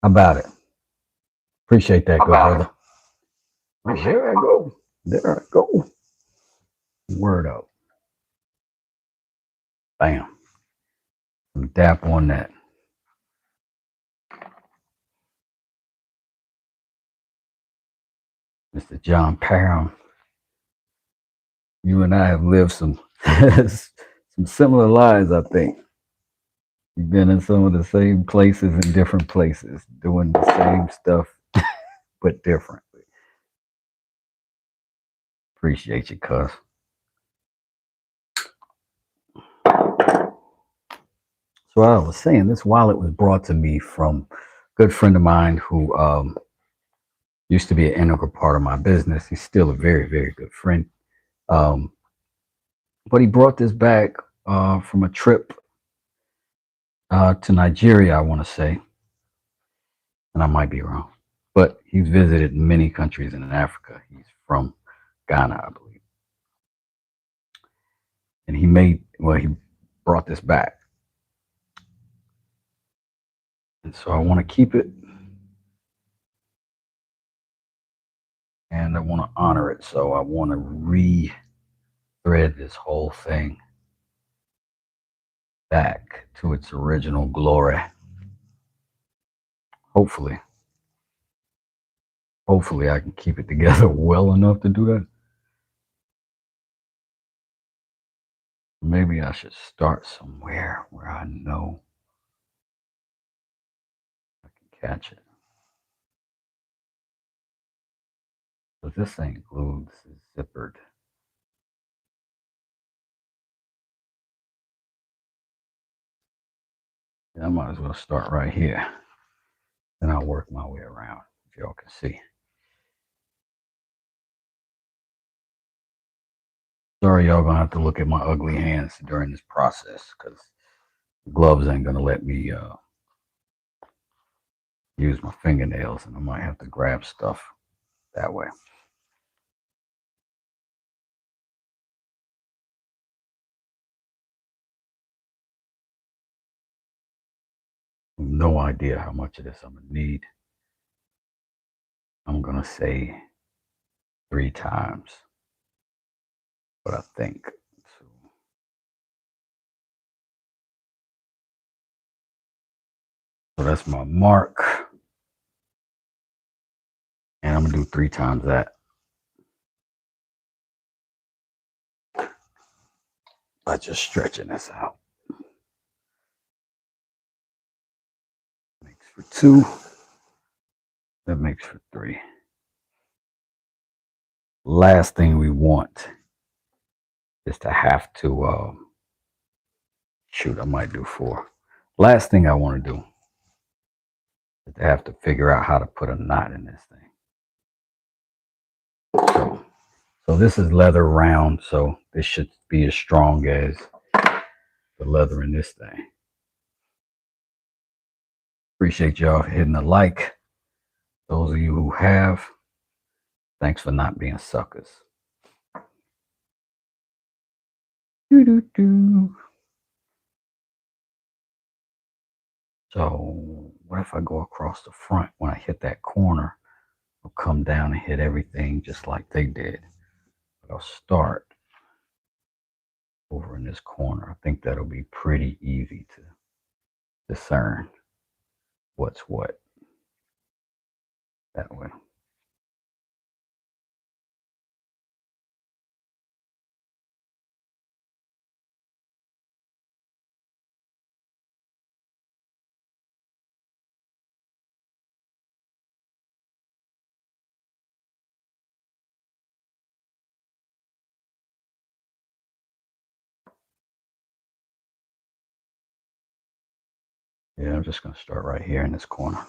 How about it? Appreciate that, good About it. brother. Oh, there I go. There I go. Word up. Bam. Some dap on that. Mr. John Parham, you and I have lived some some similar lives, I think. You've been in some of the same places in different places, doing the same stuff but differently. Appreciate you, cuz. So I was saying this wallet was brought to me from a good friend of mine who used to be an integral part of my business. He's still a very, very good friend. Um, but he brought this back from a trip to Nigeria, I want to say, and I might be wrong. But he's visited many countries in Africa. He's from Ghana, I believe. And he brought this back. And so I want to keep it and I want to honor it. So I want to re-thread this whole thing back to its original glory. Hopefully, hopefully I can keep it together well enough to do that. Maybe I should start somewhere where I know I can catch it. But this ain't glued, this is zippered. And I might as well start right here. Then I'll work my way around, if y'all can see. Sorry, y'all gonna have to look at my ugly hands during this process because gloves ain't gonna let me use my fingernails, and I might have to grab stuff that way. No idea how much of this I'm gonna need. I'm gonna say 3 times what I think. So that's my mark, and I'm gonna do 3 times that by just stretching this out. Makes for 2. That makes for 3. Last thing we want is to have to shoot. I might do 4. Last thing I want to do is to have to figure out how to put a knot in this thing. So, so this is leather round, so this should be as strong as the leather in this thing. Appreciate y'all hitting the like. Those of you who have, thanks for not being suckers. Doo-doo-doo. So what if I go across the front? When I hit that corner, I'll come down and hit everything just like they did. But I'll start over in this corner. I think that'll be pretty easy to discern what's what that way. Yeah, I'm just going to start right here in this corner.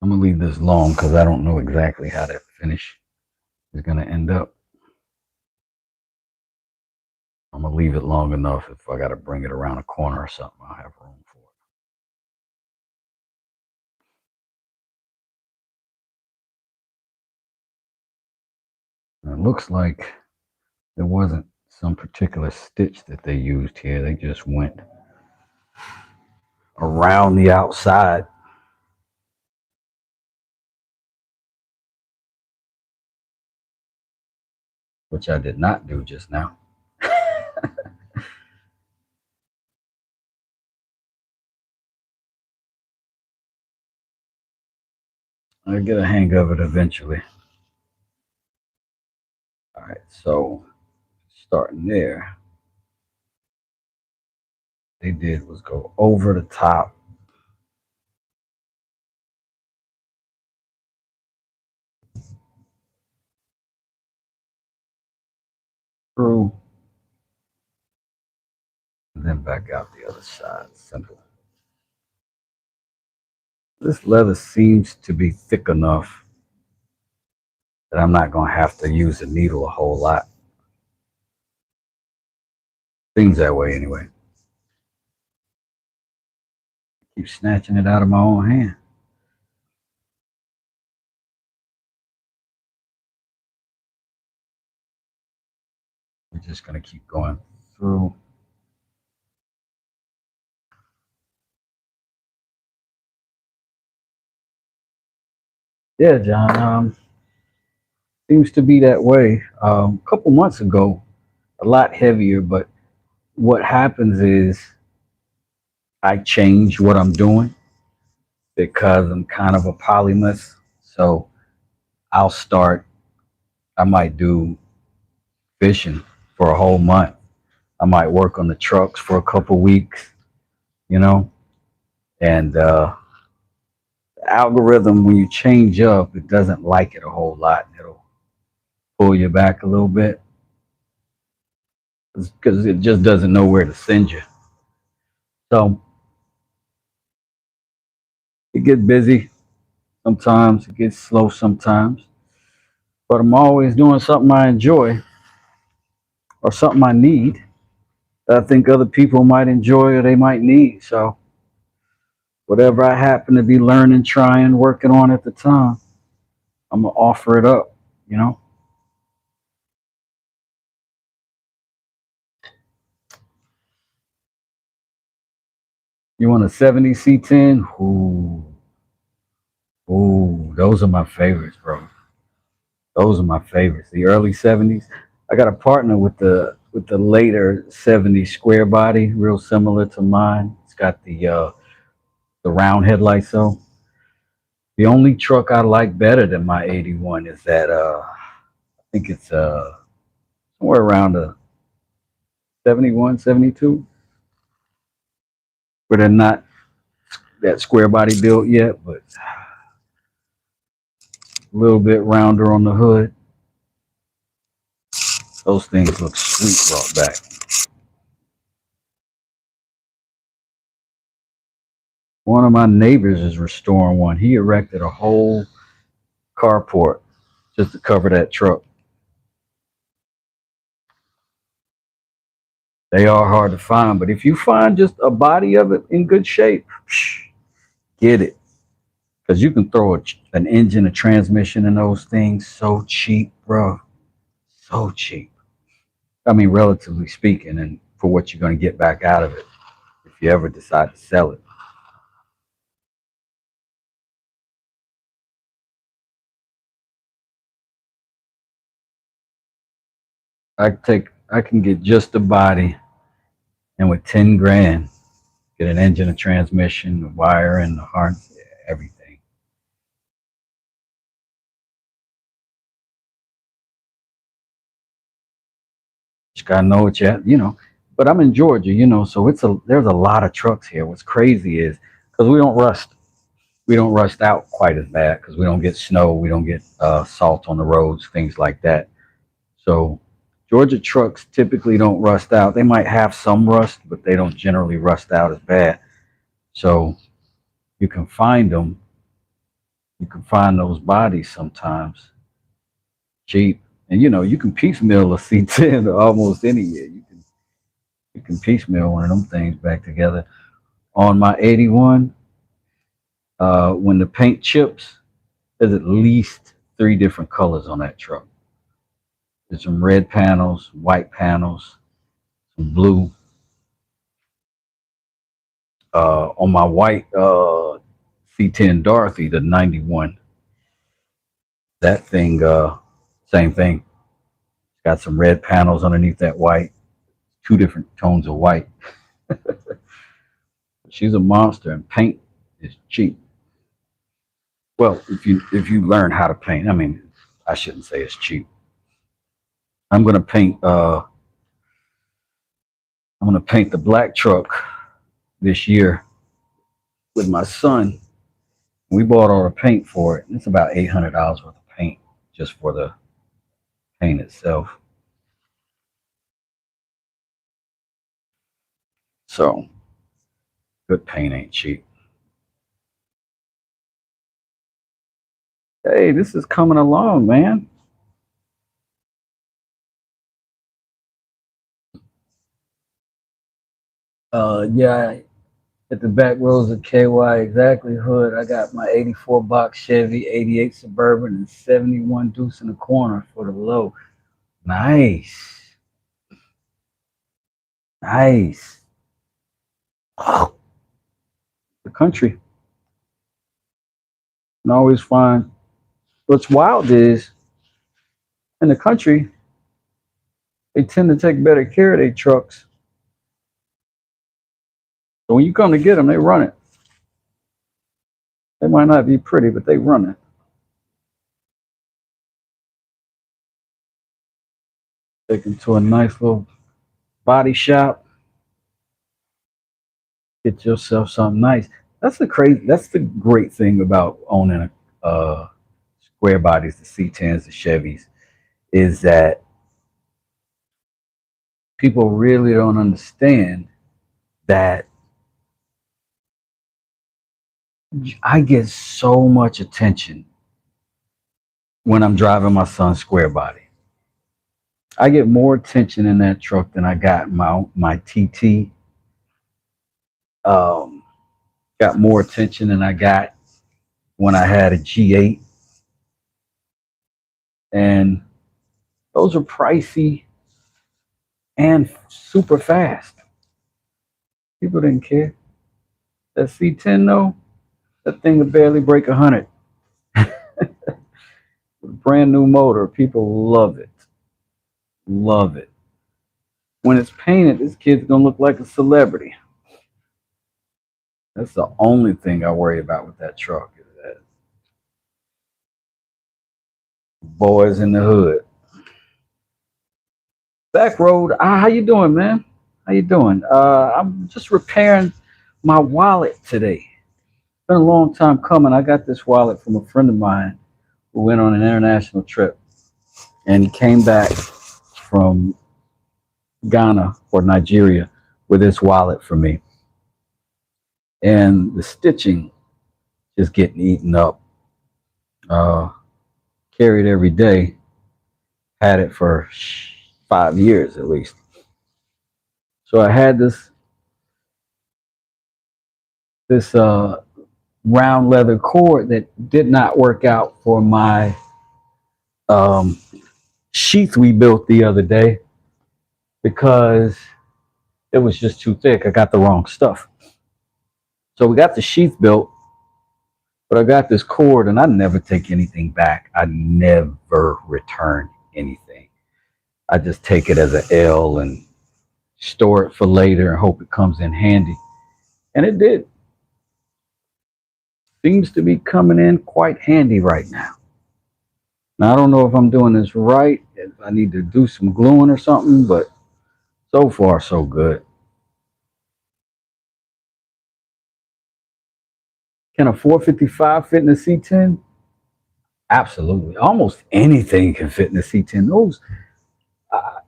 I'm going to leave this long because I don't know exactly how that finish is going to end up. I'm going to leave it long enough. If I got to bring it around a corner or something, I'll have room for it. looks like there wasn't some particular stitch that they used here. They just went around the outside, which I did not do just now. I'll get a hang of it eventually. All right, so starting there, they did was go over the top through, and then back out the other side. Simple. This leather seems to be thick enough that I'm not going to have to use the needle a whole lot. Seems that way anyway. Keep snatching it out of my own hand. We're just going to keep going through. Yeah, John. Seems to be that way. A couple months ago, a lot heavier, but what happens is I change what I'm doing because I'm kind of a polymath. So I'll start, I might do fishing for a whole month. I might work on the trucks for a couple weeks, you know, and the algorithm, when you change up, it doesn't like it a whole lot. It'll pull you back a little bit because it just doesn't know where to send you. So it gets busy sometimes, it gets slow sometimes, but I'm always doing something I enjoy or something I need that I think other people might enjoy or they might need. So whatever I happen to be learning, trying, working on at the time, I'm gonna offer it up. You know, you want a 70 C10? Ooh, those are my favorites, bro. Those are my favorites. The early 70s. I got a partner with the later 70s square body, real similar to mine. It's got the round headlights though. The only truck I like better than my 81 is that I think it's somewhere around a 71, 72, but they're not that square body built yet, but a little bit rounder on the hood. Those things look sweet brought back. One of my neighbors is restoring one. He erected a whole carport just to cover that truck. They are hard to find, but if you find just a body of it in good shape, get it. Because you can throw an engine, a transmission, and those things so cheap, bro. So cheap. I mean, relatively speaking, and for what you're going to get back out of it if you ever decide to sell it. I can get just a body, and with 10 grand, get an engine, a transmission, the wire, and the harness, everything. Just gotta know what you know. But I'm in Georgia, you know, so there's a lot of trucks here. What's crazy is because we don't rust out quite as bad because we don't get snow, we don't get salt on the roads, things like that. So Georgia trucks typically don't rust out. They might have some rust, but they don't generally rust out as bad. So you can find them. You can find those bodies sometimes cheap, and you know you can piecemeal a C10 almost any year. You can piecemeal one of them things back together. On my 81, when the paint chips, there's at least three different colors on that truck. There's some red panels, white panels, some blue. On my white C10 Dorothy, the 91, that thing, same thing. Got some red panels underneath that white, two different tones of white. She's a monster, and paint is cheap. Well, if you learn how to paint, I mean, I shouldn't say it's cheap. I'm gonna paint. I'm gonna paint the black truck this year with my son. We bought all the paint for it. It's about $800 worth of paint just for the paint itself. So good paint ain't cheap. Hey, this is coming along, man. Yeah, at the back rows of KY exactly hood. I got my 84 box Chevy, 88 Suburban, and 71 Deuce in the corner for the low. Nice. Nice. Oh, the country. And I always find what's wild is in the country, they tend to take better care of their trucks. So when you come to get them, they run it. They might not be pretty, but they run it. Take them to a nice little body shop. Get yourself something nice. That's the crazy. That's the great thing about owning square bodies, the C10s, the Chevys, is that people really don't understand that I get so much attention when I'm driving my son's square body. I get more attention in that truck than I got my TT. Um, got more attention than I got when I had a G8, and those are pricey and super fast. People didn't care. That C10 though, that thing would barely break 100. Brand new motor, people love it, love it. When it's painted, this kid's gonna look like a celebrity. That's the only thing I worry about with that truck is that boys in the hood. Back road, how you doing, man? How you doing? I'm just repairing my wallet today. It's been a long time coming. I got this wallet from a friend of mine who went on an international trip, and he came back from Ghana or Nigeria with this wallet for me. And the stitching is getting eaten up. Uh, Carried every day. Had it for 5 years at least. So I had this round leather cord that did not work out for my um, sheath we built the other day because it was just too thick. I got the wrong stuff. So we got the sheath built, but I got this cord and I never take anything back. I never return anything. I just take it as an L and store it for later and hope it comes in handy. And it did. Seems to be coming in quite handy right now. Now, I don't know if I'm doing this right, if I need to do some gluing or something, but so far, so good. Can a 455 fit in a C10? Absolutely. Almost anything can fit in a C10. Those, uh,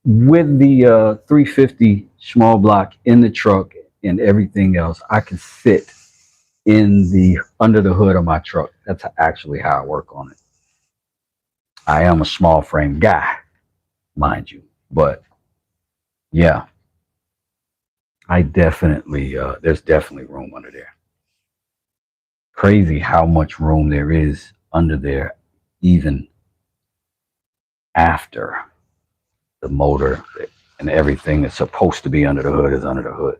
with the 350 small block in the truck and everything else, I can sit in the under the hood of my truck. That's actually how I work on it. I am a small frame guy, mind you, but yeah, I definitely there's definitely room under there. Crazy how much room there is under there, even after the motor and everything that's supposed to be under the hood is under the hood.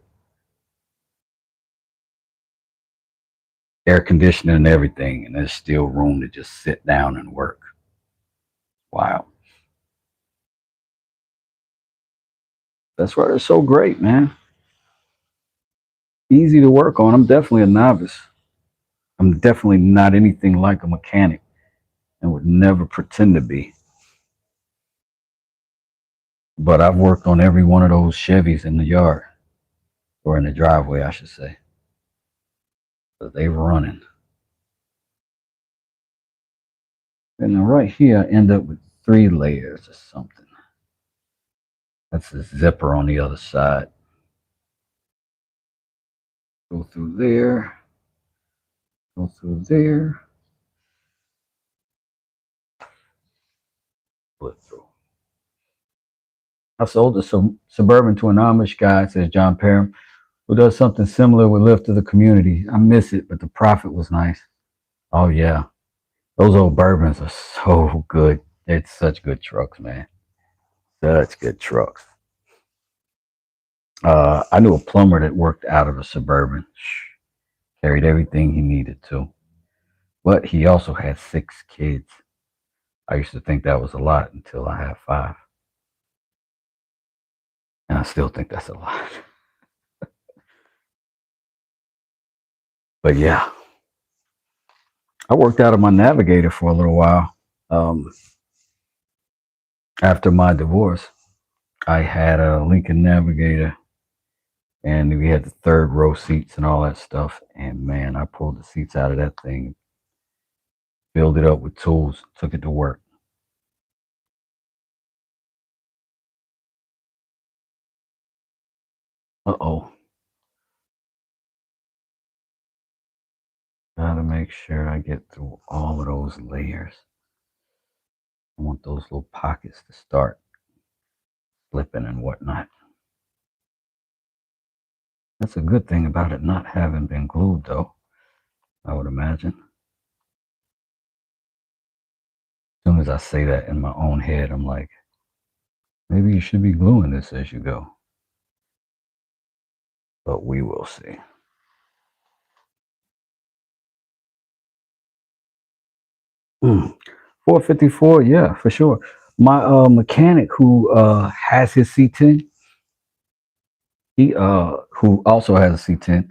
Air conditioning and everything, and there's still room to just sit down and work. Wow. That's why they're so great, man. Easy to work on. I'm definitely a novice. I'm definitely not anything like a mechanic and would never pretend to be. But I've worked on every one of those Chevys in the yard, or in the driveway, I should say. But they running. And then right here, I end up with 3 layers or something. That's a zipper on the other side. Go through there, go through there, flip through. I sold a Suburban to an Amish guy, says John Parham, who does something similar with Lift to the Community. I miss it, but the profit was nice. Oh, yeah. Those old Bourbons are so good. It's such good trucks, man. Such good trucks. I knew a plumber that worked out of a Suburban. Carried everything he needed to. But he also had 6 kids. I used to think that was a lot until I had 5. And I still think that's a lot. But yeah, I worked out of my Navigator for a little while. Um, After my divorce, I had a Lincoln Navigator, and we had the 3rd row seats and all that stuff. And man, I pulled the seats out of that thing, filled it up with tools, took it to work. Uh-oh. Gotta make sure I get through all of those layers. I want those little pockets to start slipping and whatnot. That's a good thing about it not having been glued, though, I would imagine. As soon as I say that in my own head, I'm like, maybe you should be gluing this as you go. But we will see. Mm. 454, yeah, for sure. My mechanic who has his C10, he who also has a C10,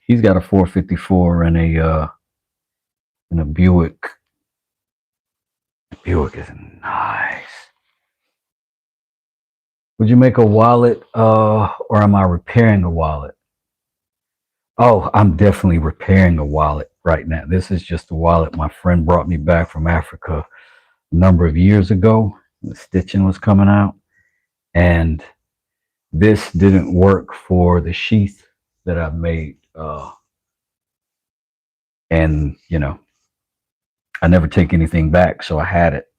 he's got a 454 and a Buick. Buick is nice. Would you make a wallet, or am I repairing a wallet? Oh, I'm definitely repairing a wallet right now. This is just a wallet my friend brought me back from Africa a number of years ago. The stitching was coming out, and this didn't work for the sheath that I made. And I never take anything back, so I had it.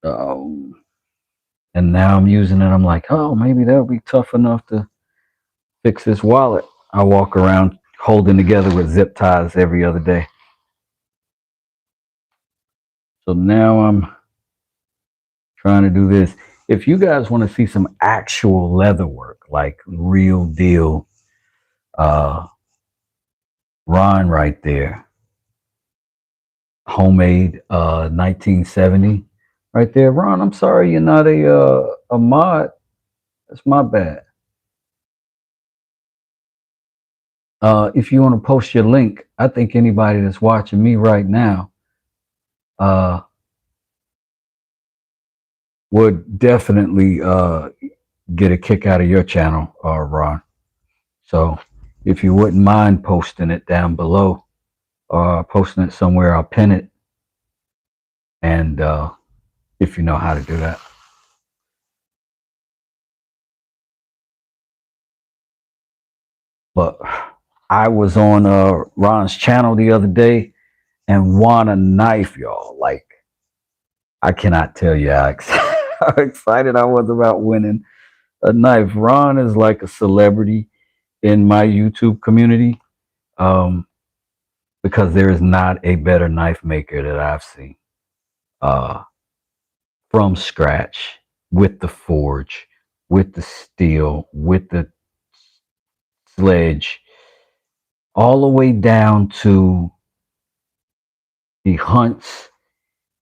Um, and now I'm using it. I'm like, oh, maybe that'll be tough enough to fix this wallet. I walk around holding together with zip ties every other day. So now I'm trying to do this. If you guys want to see some actual leather work, like real deal, uh, Ron right there, homemade 1970 right there. Ron, I'm sorry you're not a mod. That's my bad. If you want to post your link, I think anybody that's watching me right now uh, would definitely get a kick out of your channel, Ron. So if you wouldn't mind posting it down below, or posting it somewhere, I'll pin it. And if you know how to do that. But I was on Ron's channel the other day and won a knife, y'all. Like, I cannot tell you how, how excited I was about winning a knife. Ron is like a celebrity in my YouTube community, because there is not a better knife maker that I've seen. Uh, from scratch with the forge, with the steel, with the sledge, all the way down to he hunts.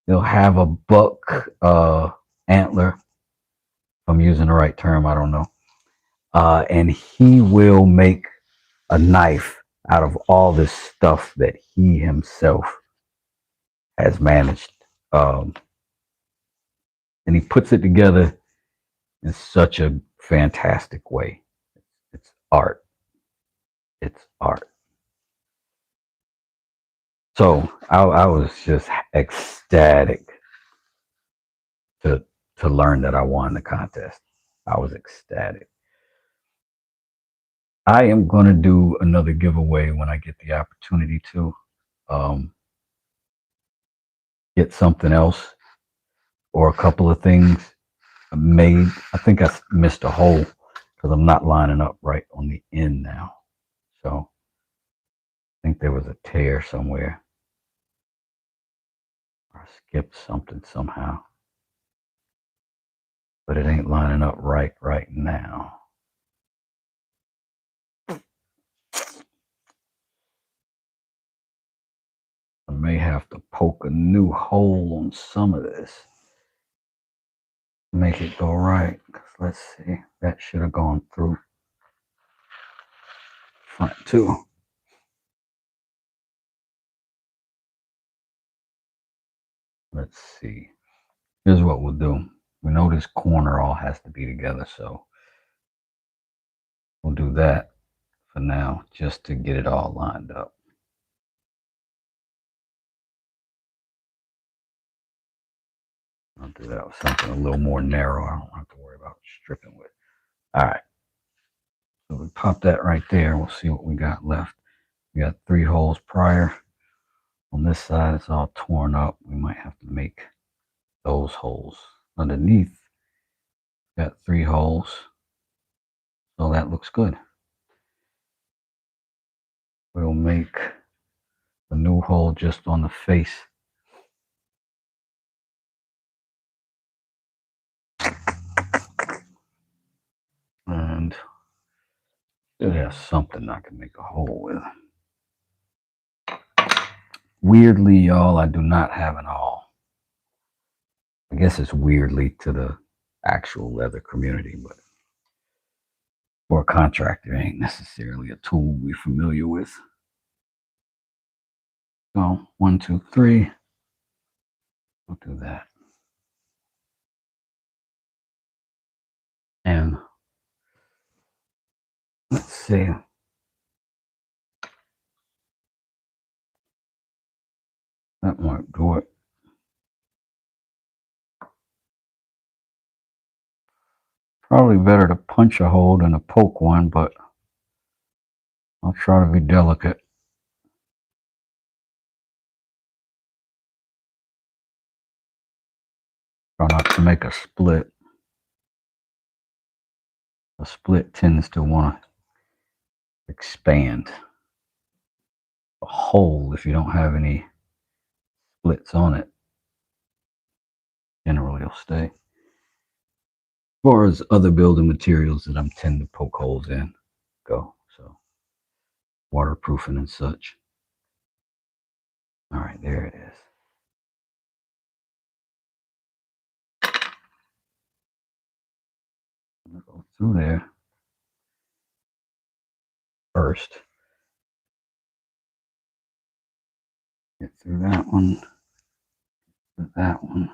He'll have a buck antler. If I'm using the right term, I don't know. And he will make a knife out of all this stuff that he himself has managed. Um, and he puts it together in such a fantastic way. It's art. It's art. So I was just ecstatic to to learn that I won the contest. I was ecstatic. I am going to do another giveaway when I get the opportunity to um, get something else or a couple of things made. I think I missed a hole because I'm not lining up right on the end now. So I think there was a tear somewhere. Or I skipped something somehow. But it ain't lining up right now. I may have to poke a new hole on some of this. Make it go right. Let's see. That should have gone through front too. Let's see. Here's what we'll do. We know this corner all has to be together, so we'll do that for now just to get it all lined up. I'll do that with something a little more narrow. I don't have to worry about stripping with. All right. So we pop that right there. We'll see what we got left. We got 3 holes prior. On this side, it's all torn up. We might have to make those holes. Underneath, got 3 holes. So that looks good. We'll make a new hole just on the face. And it has something I can make a hole with. Weirdly, y'all, I do not have an awl. I guess it's weirdly to the actual leather community, but for a contractor, it ain't necessarily a tool we're familiar with. So 1, 2, 3. We'll do that. And let's see. That might do it. Probably better to punch a hole than to poke one, but I'll try to be delicate. Try not to make a split. A split tends to want to expand. A hole, if you don't have any splits on it, generally will stay. As far as other building materials that I'm tend to poke holes in go, so waterproofing and such. All right, there it is. I'm gonna go through there first. Get through that one, that one.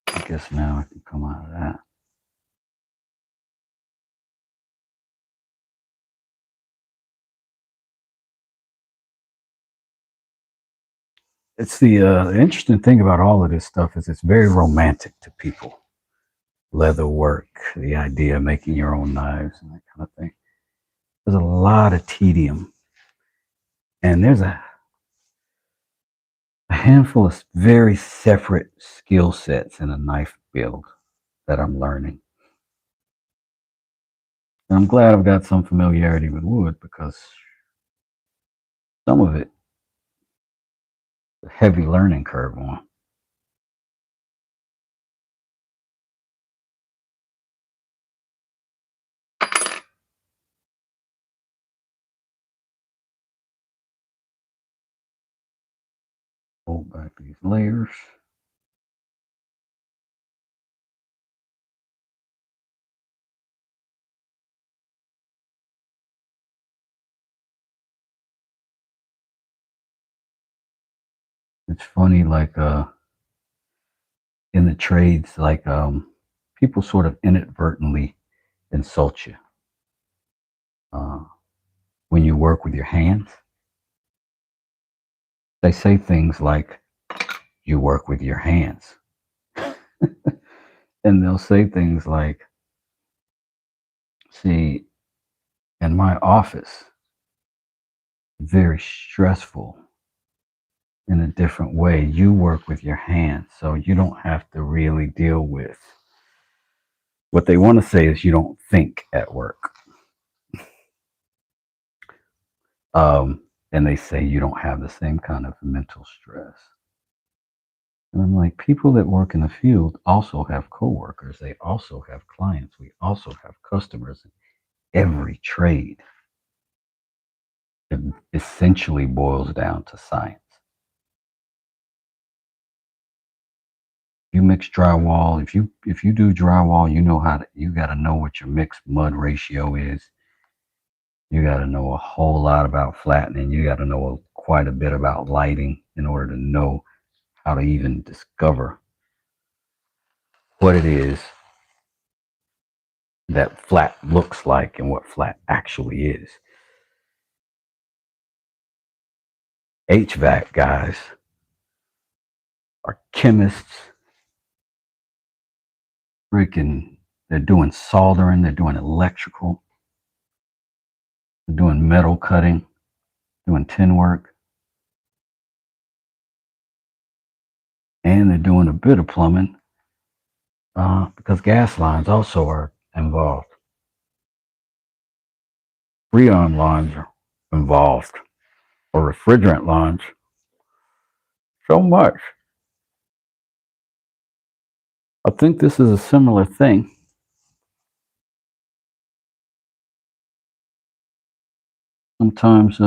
I guess now I can come out of that. It's the interesting thing about all of this stuff is it's very romantic to people. Leather work, the idea of making your own knives and that kind of thing. There's a lot of tedium, and there's a handful of very separate skill sets in a knife build that I'm learning. And I'm glad I've got some familiarity with wood because some of it, a heavy learning curve on. Fold back these layers. It's funny, like in the trades, like people sort of inadvertently insult you uh, when you work with your hands. They say things like, "You work with your hands," and they'll say things like, "See, in my office, very stressful in a different way. You work with your hands, so you don't have to really deal with." What they want to say is you don't think at work. And they say you don't have the same kind of mental stress. And I'm like, people that work in the field also have coworkers. They also have clients. We also have customers. Every trade, it essentially boils down to science. You mix drywall. If you do drywall, you know how to. You got to know what your mix mud ratio is. You got to know a whole lot about flattening. You got to know quite a bit about lighting in order to know how to even discover what it is that flat looks like and what flat actually is. HVAC guys are chemists, freaking, they're doing soldering, they're doing electrical, they're doing metal cutting, doing tin work, and they're doing a bit of plumbing because gas lines also are involved. Freon lines are involved, or refrigerant lines. So much. I think this is a similar thing. Sometimes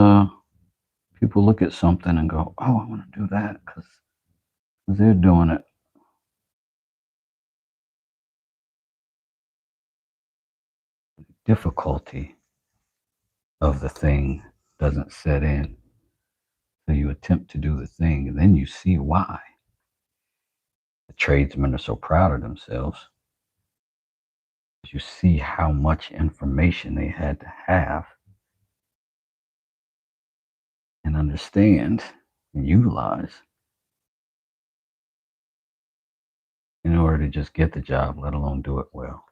people look at something and go, "Oh, I want to do that because they're doing it." Difficulty of the thing doesn't set in. So you attempt to do the thing, and then you see why the tradesmen are so proud of themselves. You see how much information they had to have and understand and utilize in order to just get the job, let alone do it well.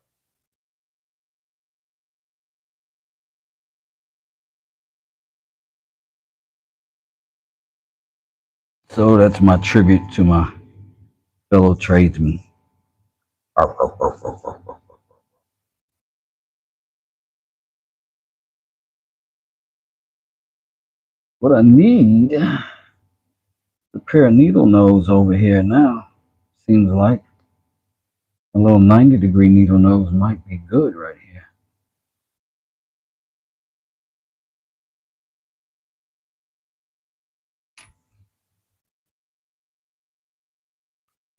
So that's my tribute to my fellow tradesmen. What I need, a pair of needle nose over here now. Seems like a little 90-degree needle nose might be good right here.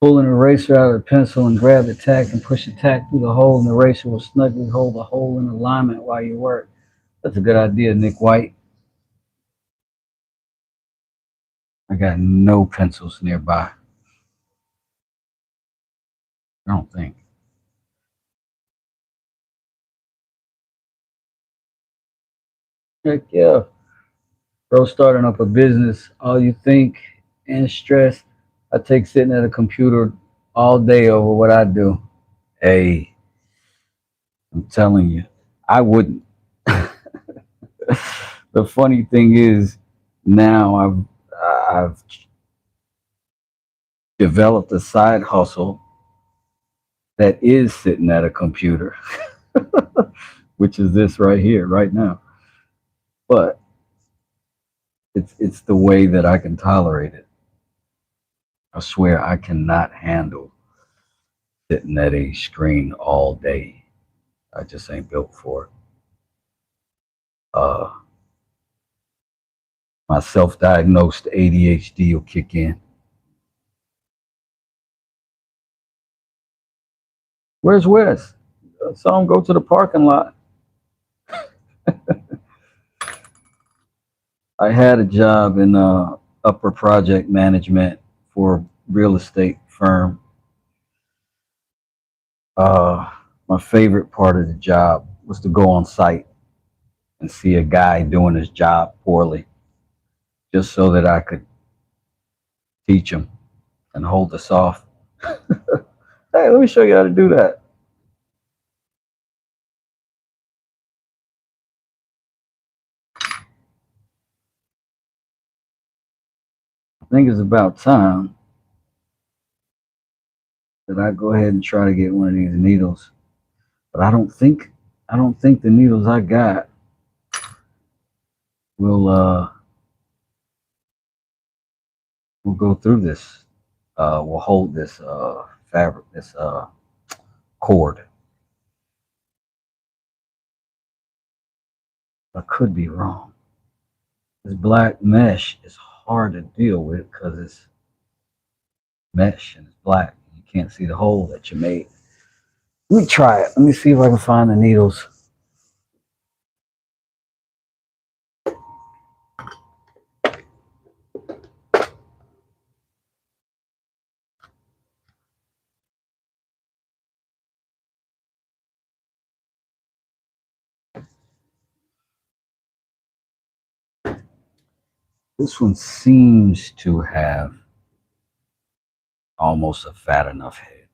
Pull an eraser out of the pencil and grab the tack and push the tack through the hole, and the eraser will snugly hold the hole in alignment while you work. That's a good idea, Nick White. I got no pencils nearby. I don't think. Heck yeah. Bro, starting up a business, all you think and stress, I take sitting at a computer all day over what I do. Hey, I'm telling you, I wouldn't. The funny thing is, now I've developed a side hustle that is sitting at a computer, which is this right here, right now. But it's the way that I can tolerate it. I swear I cannot handle sitting at a screen all day. I just ain't built for it. My self-diagnosed ADHD will kick in. Where's Wes? I saw him go to the parking lot. I had a job in upper project management for a real estate firm. Uh, my favorite part of the job was to go on site and see a guy doing his job poorly, just so that I could teach him and hold us off. Hey, let me show you how to do that. I think it's about time that I go ahead and try to get one of these needles. But I don't think the needles I got will will go through this. Will hold this fabric, this cord. I could be wrong. This black mesh is hard to deal with because it's mesh and it's black. You can't see the hole that you made. Let me try it. Let me see if I can find the needles. This one seems to have almost a fat enough head.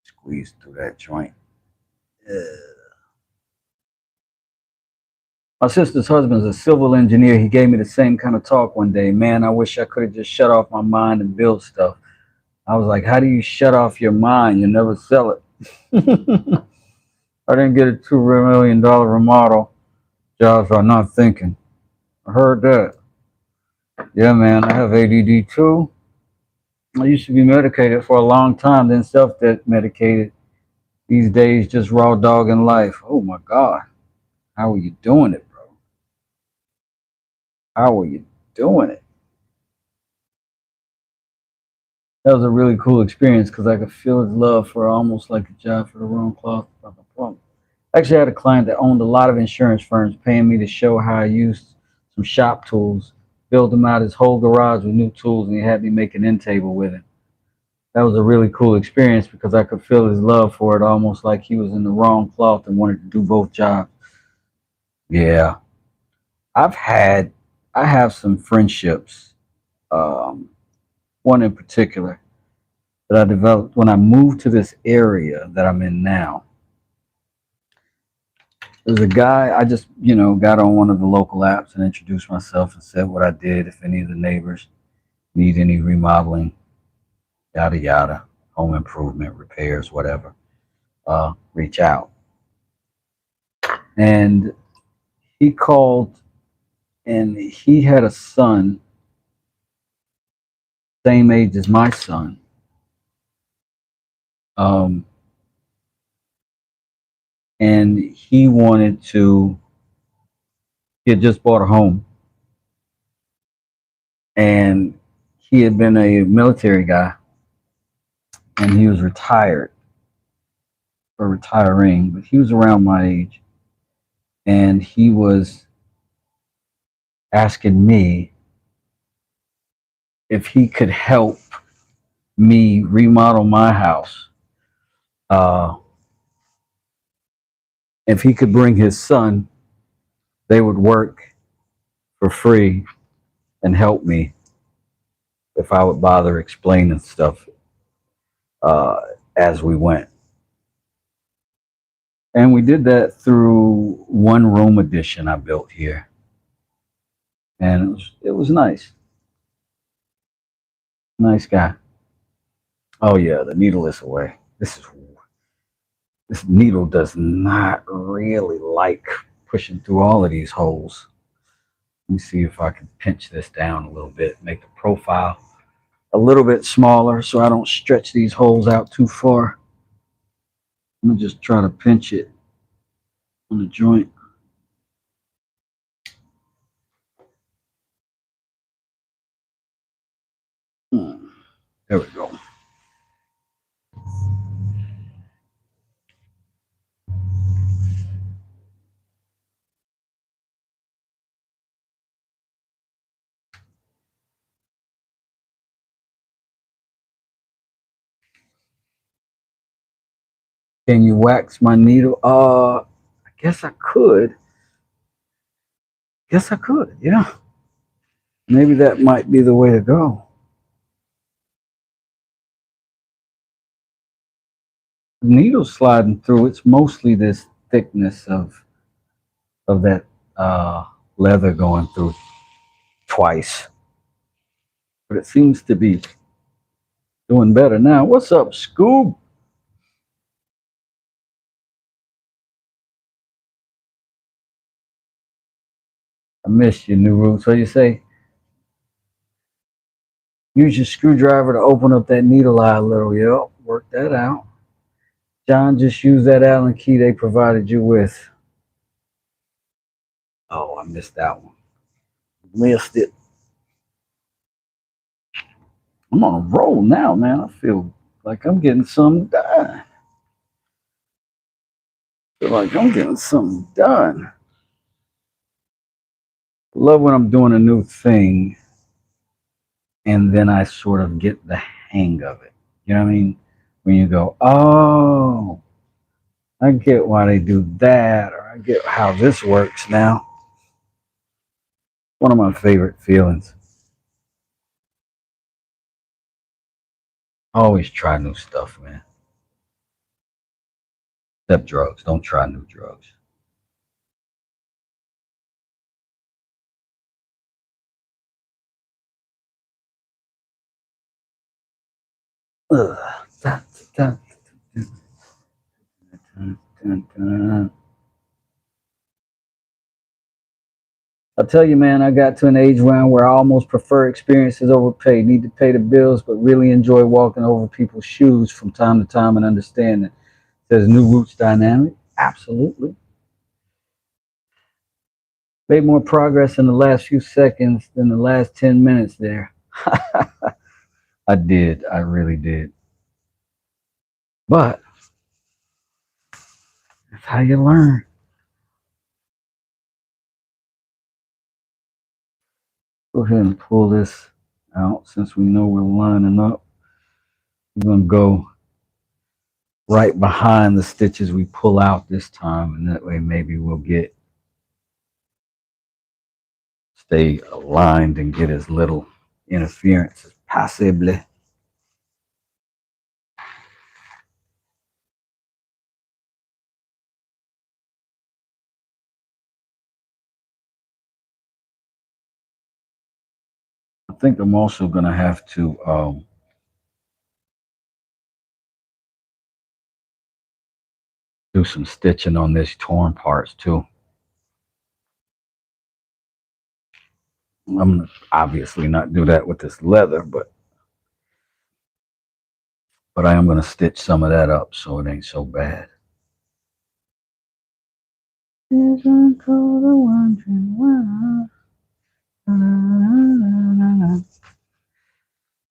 Squeeze through that joint. My sister's husband's a civil engineer. He gave me the same kind of talk one day. Man, I wish I could have just shut off my mind and built stuff. I was like, how do you shut off your mind? You never sell it. I didn't get a $2 million remodel job for not thinking. I heard that. Yeah, man, I have ADD too. I used to be medicated for a long time, then self-medicated. These days, just raw dog in life. Oh my God. How are you doing it, bro? How are you doing it? That was a really cool experience because I could feel his love for almost like a job for the wrong cloth. Actually, I had a client that owned a lot of insurance firms paying me to show how I used some shop tools, build him out his whole garage with new tools, and he had me make an end table with it. That was a really cool experience because I could feel his love for it almost like he was in the wrong cloth and wanted to do both jobs. Yeah. I've had, I have some friendships, um, one in particular that I developed when I moved to this area that I'm in now. There's a guy, I just, got on one of the local apps and introduced myself and said what I did. If any of the neighbors need any remodeling, yada, yada, home improvement, repairs, whatever, reach out. And he called and he had a son, same age as my son. Um, and he had just bought a home and he had been a military guy and he was retired or retiring, but he was around my age and he was asking me if he could help me remodel my house. Uh, if he could bring his son, they would work for free and help me if I would bother explaining stuff uh, as we went. And we did that through one room addition I built here, and it was nice. Nice guy. Oh yeah, the needle is away. This needle does not really like pushing through all of these holes. Let me see if I can pinch this down a little bit, make the profile a little bit smaller so I don't stretch these holes out too far. I'm gonna just try to pinch it on the joint. Hmm, there we go. Can you wax my needle? I guess I could. Guess I could. Yeah. Maybe that might be the way to go. Needle sliding through. It's mostly this thickness of that uh, leather going through twice, but it seems to be doing better now. What's up, Scoob? I missed you, New Roots. So you say use your screwdriver to open up that needle eye a little. Yep, work that out. John, just use that Allen key they provided you with. Oh, I missed that one. Missed it. I'm on a roll now, man. I feel like I'm getting something done. Feel like I'm getting something done. Love when I'm doing a new thing and then I sort of get the hang of it. You know what I mean? When you go, oh, I get why they do that, or I get how this works now. One of my favorite feelings. Always try new stuff, man. Except drugs. Don't try new drugs. Ugh. Dun, dun, dun, dun, dun. I'll tell you, man, I got to an age around where I almost prefer experiences over pay. Need to pay the bills, but really enjoy walking over people's shoes from time to time and understand it. Says New Roots Dynamic. Absolutely. Made more progress in the last few seconds than the last 10 minutes there. I did. I really did. But that's how you learn. Go ahead and pull this out since we know we're lining up. We're going to go right behind the stitches we pull out this time, and that way maybe we'll stay aligned and get as little interference as possibly. I think I'm also going to have to do some stitching on these torn parts too. I'm obviously not do that with this leather, but I am going to stitch some of that up so it ain't so bad.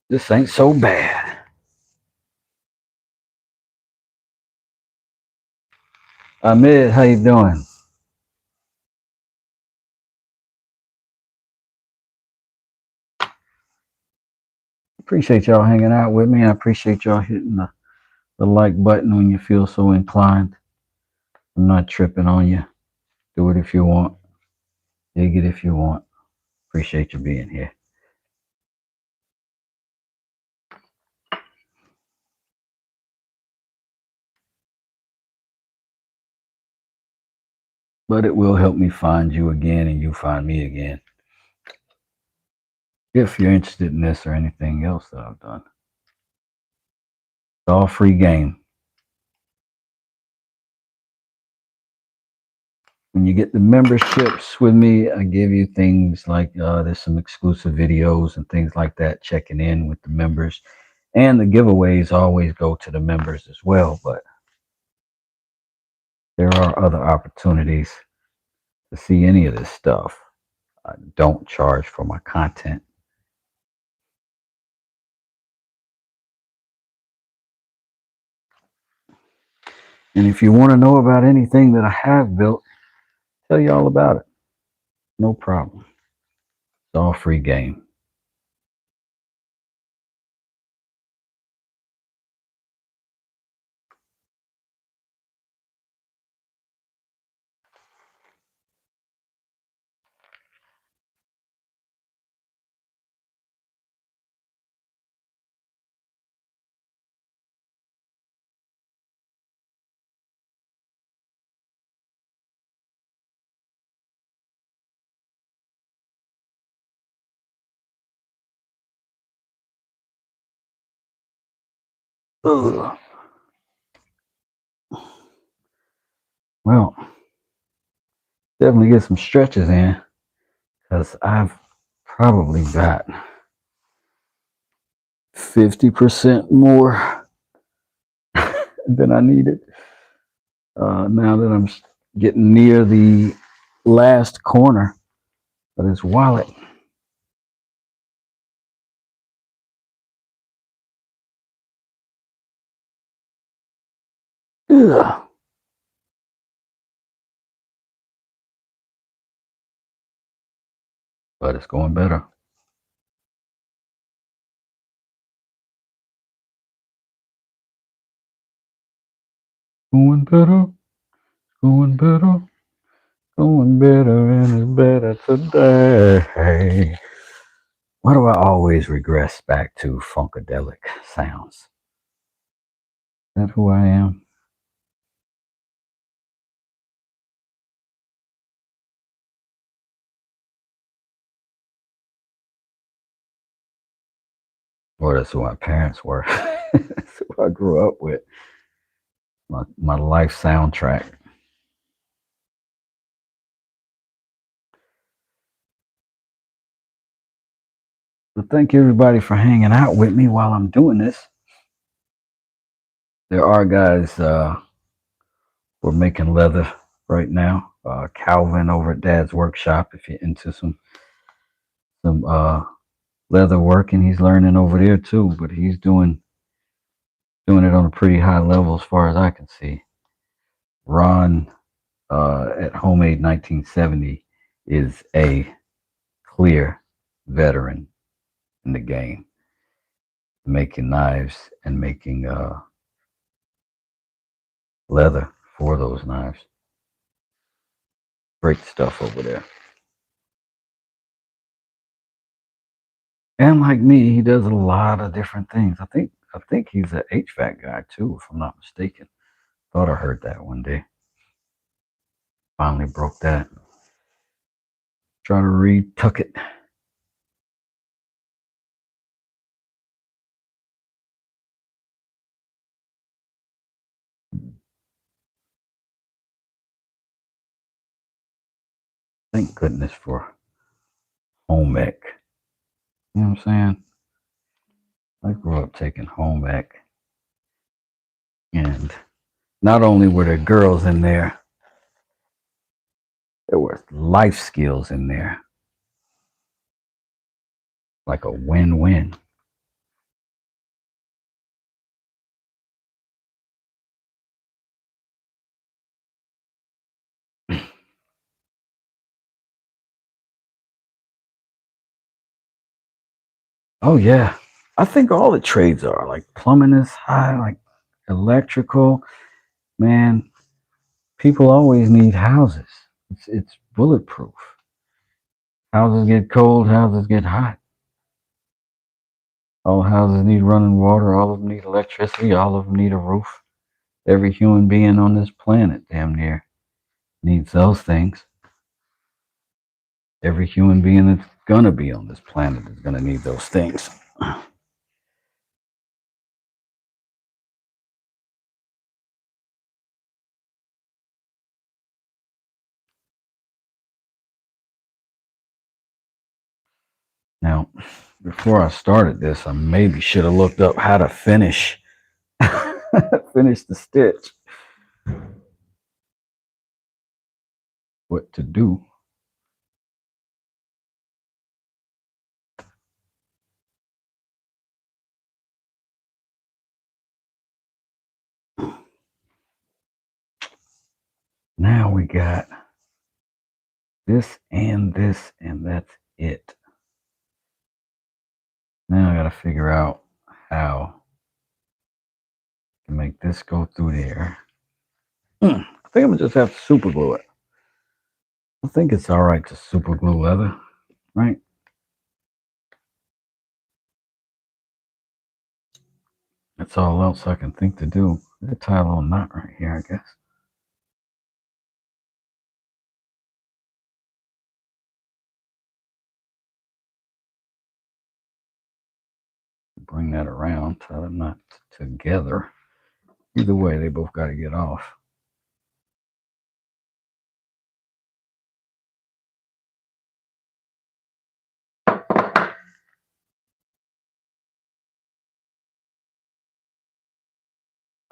This ain't so bad. Ahmed, how you doing? Appreciate y'all hanging out with me. I appreciate y'all hitting the like button when you feel so inclined. I'm not tripping on you. Do it if you want. Dig it if you want. Appreciate you being here. But it will help me find you again and you find me again. If you're interested in this or anything else that I've done. It's all free game. When you get the memberships with me, I give you things like there's some exclusive videos and things like that, checking in with the members. And the giveaways always go to the members as well. But there are other opportunities to see any of this stuff. I don't charge for my content. And if you want to know about anything that I have built, tell you all about it. No problem. It's all free game. Ugh. Well, definitely get some stretches in because I've probably got 50% more than I needed. Now that I'm getting near the last corner of this wallet. Ugh. But it's going better. Going better, going better, going better, and it's better today. Why do I always regress back to funkadelic sounds? Is that who I am? Or that's who my parents were. That's who I grew up with. My life soundtrack. But thank you everybody for hanging out with me while I'm doing this. There are guys who are making leather right now. Calvin over at Dad's Workshop. If you're into some leather working, he's learning over there too. But he's doing it on a pretty high level as far as I can see. Ron at Homemade 1970 is a clear veteran in the game, making knives and making leather for those knives. Great stuff over there. And like me, he does a lot of different things. I think he's an HVAC guy too, if I'm not mistaken. Thought I heard that one day. Finally broke that. Try to read Tuck It. Thank goodness for home ec. You know what I'm saying? I grew up taking home ec, and not only were there girls in there were life skills in there, like a win-win. Oh yeah, I think all the trades are like plumbing is high, like electrical. Man, people always need houses. It's bulletproof. Houses get cold, houses get hot. All houses need running water, all of them need electricity, all of them need a roof. Every human being on this planet, damn near, needs those things. Every human being that's gonna be on this planet is gonna need those things. Now, before I started this, I maybe should have looked up how to finish finish the stitch. What to do. Now we got this, and that's it. Now I gotta figure out how to make this go through there. I think I'm gonna just have to super glue it. I think it's all right to super glue leather, right? That's all else I can think to do. Let's tie a little knot right here, I guess. bring that around. Tell them not together. Either way, they both got to get off.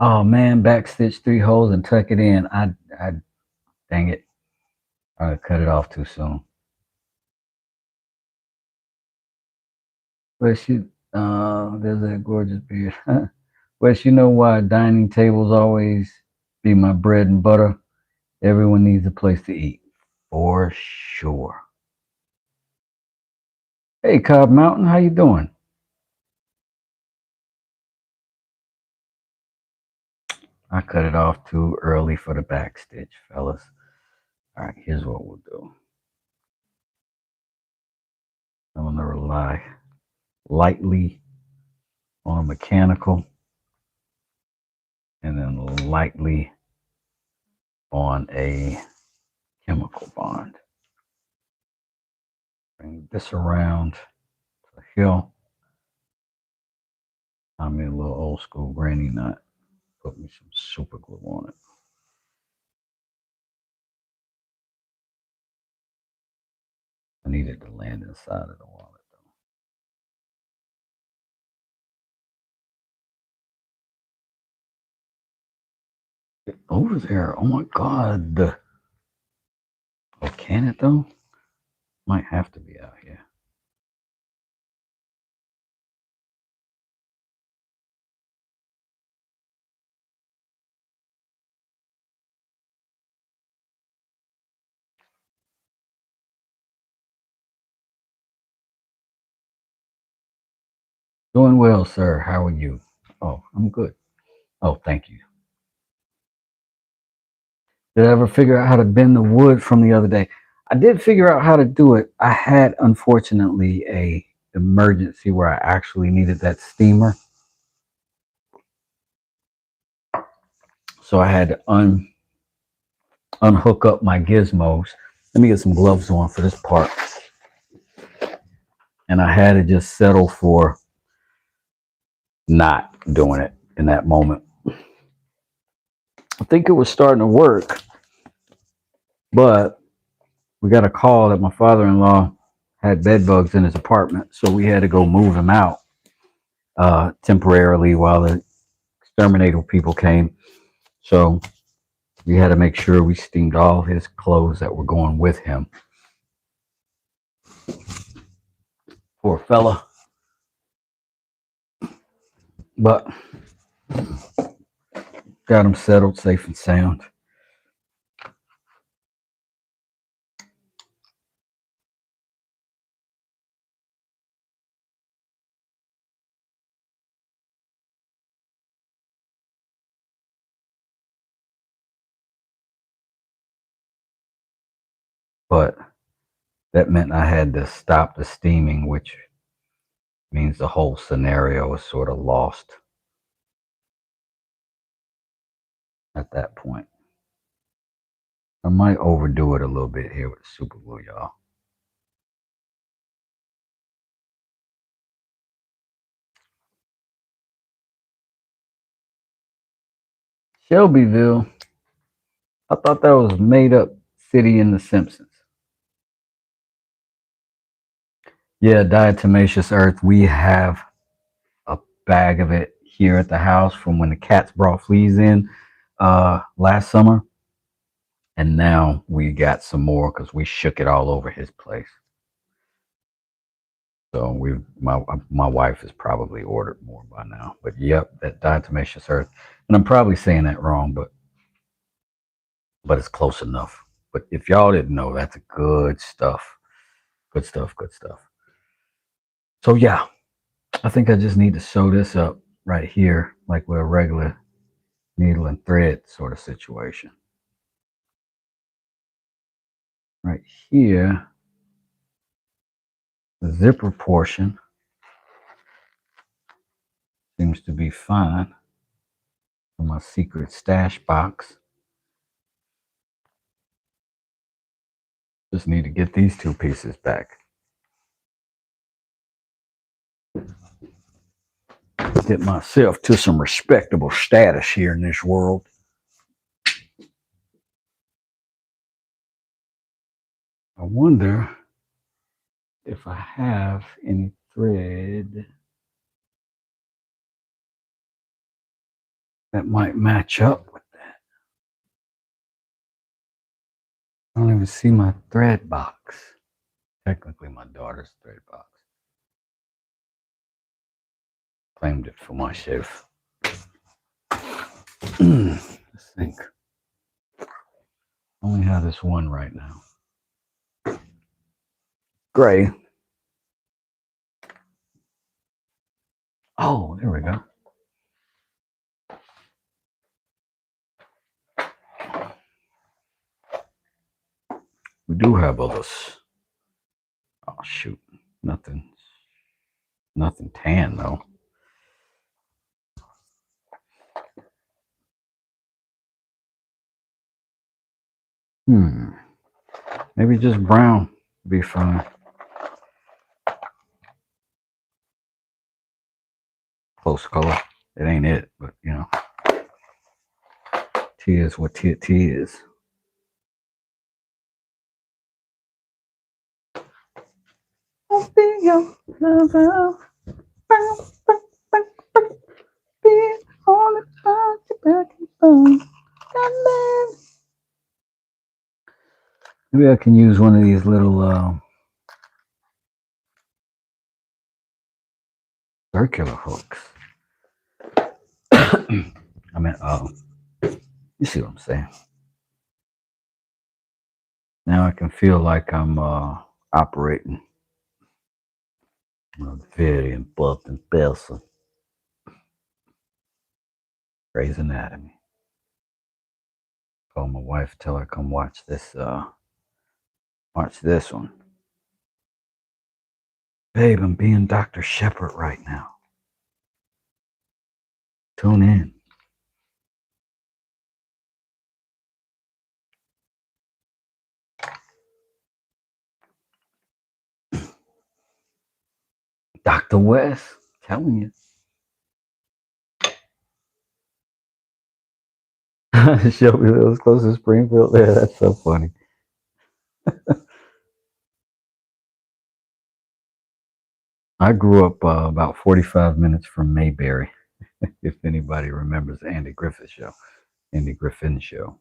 Oh man, backstitch 3 holes and tuck it in. I dang it. I cut it off too soon. But there's that gorgeous beard. But you know why dining tables always be my bread and butter? Everyone needs a place to eat. For sure. Hey, Cobb Mountain, how you doing? I cut it off too early for the backstitch, fellas. All right, here's what we'll do. I'm gonna rely lightly on mechanical and then lightly on a chemical bond. Bring this around the hill. I'm in a little old school granny knot. Put me some super glue on it. I needed to land inside of the wallet though. Over there, oh my god. Oh, can it though? Might have to be out here. Doing well, sir. How are you? Oh, I'm good. Oh, thank you. Did I ever figure out how to bend the wood from the other day? I did figure out how to do it. I had, unfortunately, a emergency where I actually needed that steamer. So I had to unhook up my gizmos. Let me get some gloves on for this part. And I had to just settle for not doing it in that moment. I think it was starting to work, but we got a call that my father-in-law had bed bugs in his apartment, so we had to go move him out temporarily while the exterminator people came. So we had to make sure we steamed all his clothes that were going with him. Poor fella. But got him settled safe and sound. But that meant I had to stop the steaming, which means the whole scenario is sort of lost at that point. I might overdo it a little bit here with the super glue, y'all. Shelbyville. I thought that was made up city in The Simpsons. Yeah, diatomaceous earth. We have a bag of it here at the house from when the cats brought fleas in last summer. And now we got some more because we shook it all over his place. So my wife has probably ordered more by now. But yep, that diatomaceous earth. And I'm probably saying that wrong, but it's close enough. But if y'all didn't know, that's good stuff. Good stuff, good stuff. So yeah, I think I just need to sew this up right here, like with a regular needle and thread sort of situation. Right here, the zipper portion seems to be fine for my secret stash box. Just need to get these two pieces back. get myself to some respectable status here in this world. I wonder if I have any thread that might match up with that. I don't even see my thread box. Technically, my daughter's thread box. Claimed it for myself. Let's think. I only have this one right now. Gray. Oh, there we go. We do have others. Oh shoot. Nothing tan though. Maybe just brown would be fine. Close color. It ain't it, but you know. T is what T is. I'll be your lover. Be on the time to back and phone. Maybe I can use one of these little circular hooks. I mean, you see what I'm saying? Now I can feel like I'm operating a very important person. Grey's Anatomy. Call my wife, tell her come watch this one. Babe, I'm being Dr. Shepard right now. Tune in. Dr. West, telling you. Shelby lives close to Springfield. Yeah, that's so funny. I grew up about 45 minutes from Mayberry, if anybody remembers the Andy Griffin show.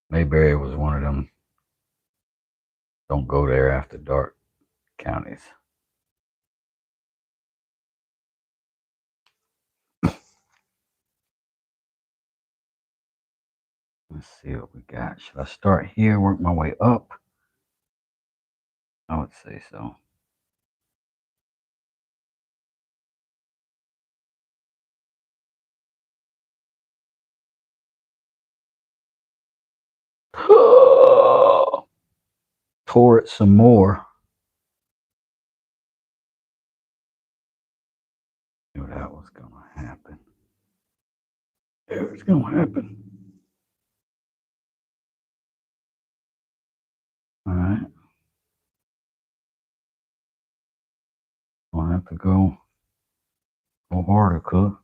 Mayberry was one of them don't go there after dark counties. Let's see what we got. Should I start here, work my way up? I would say so. Tore it some more. Knew that was going to happen. It was going to happen. All right. I'll have to go harder, cook.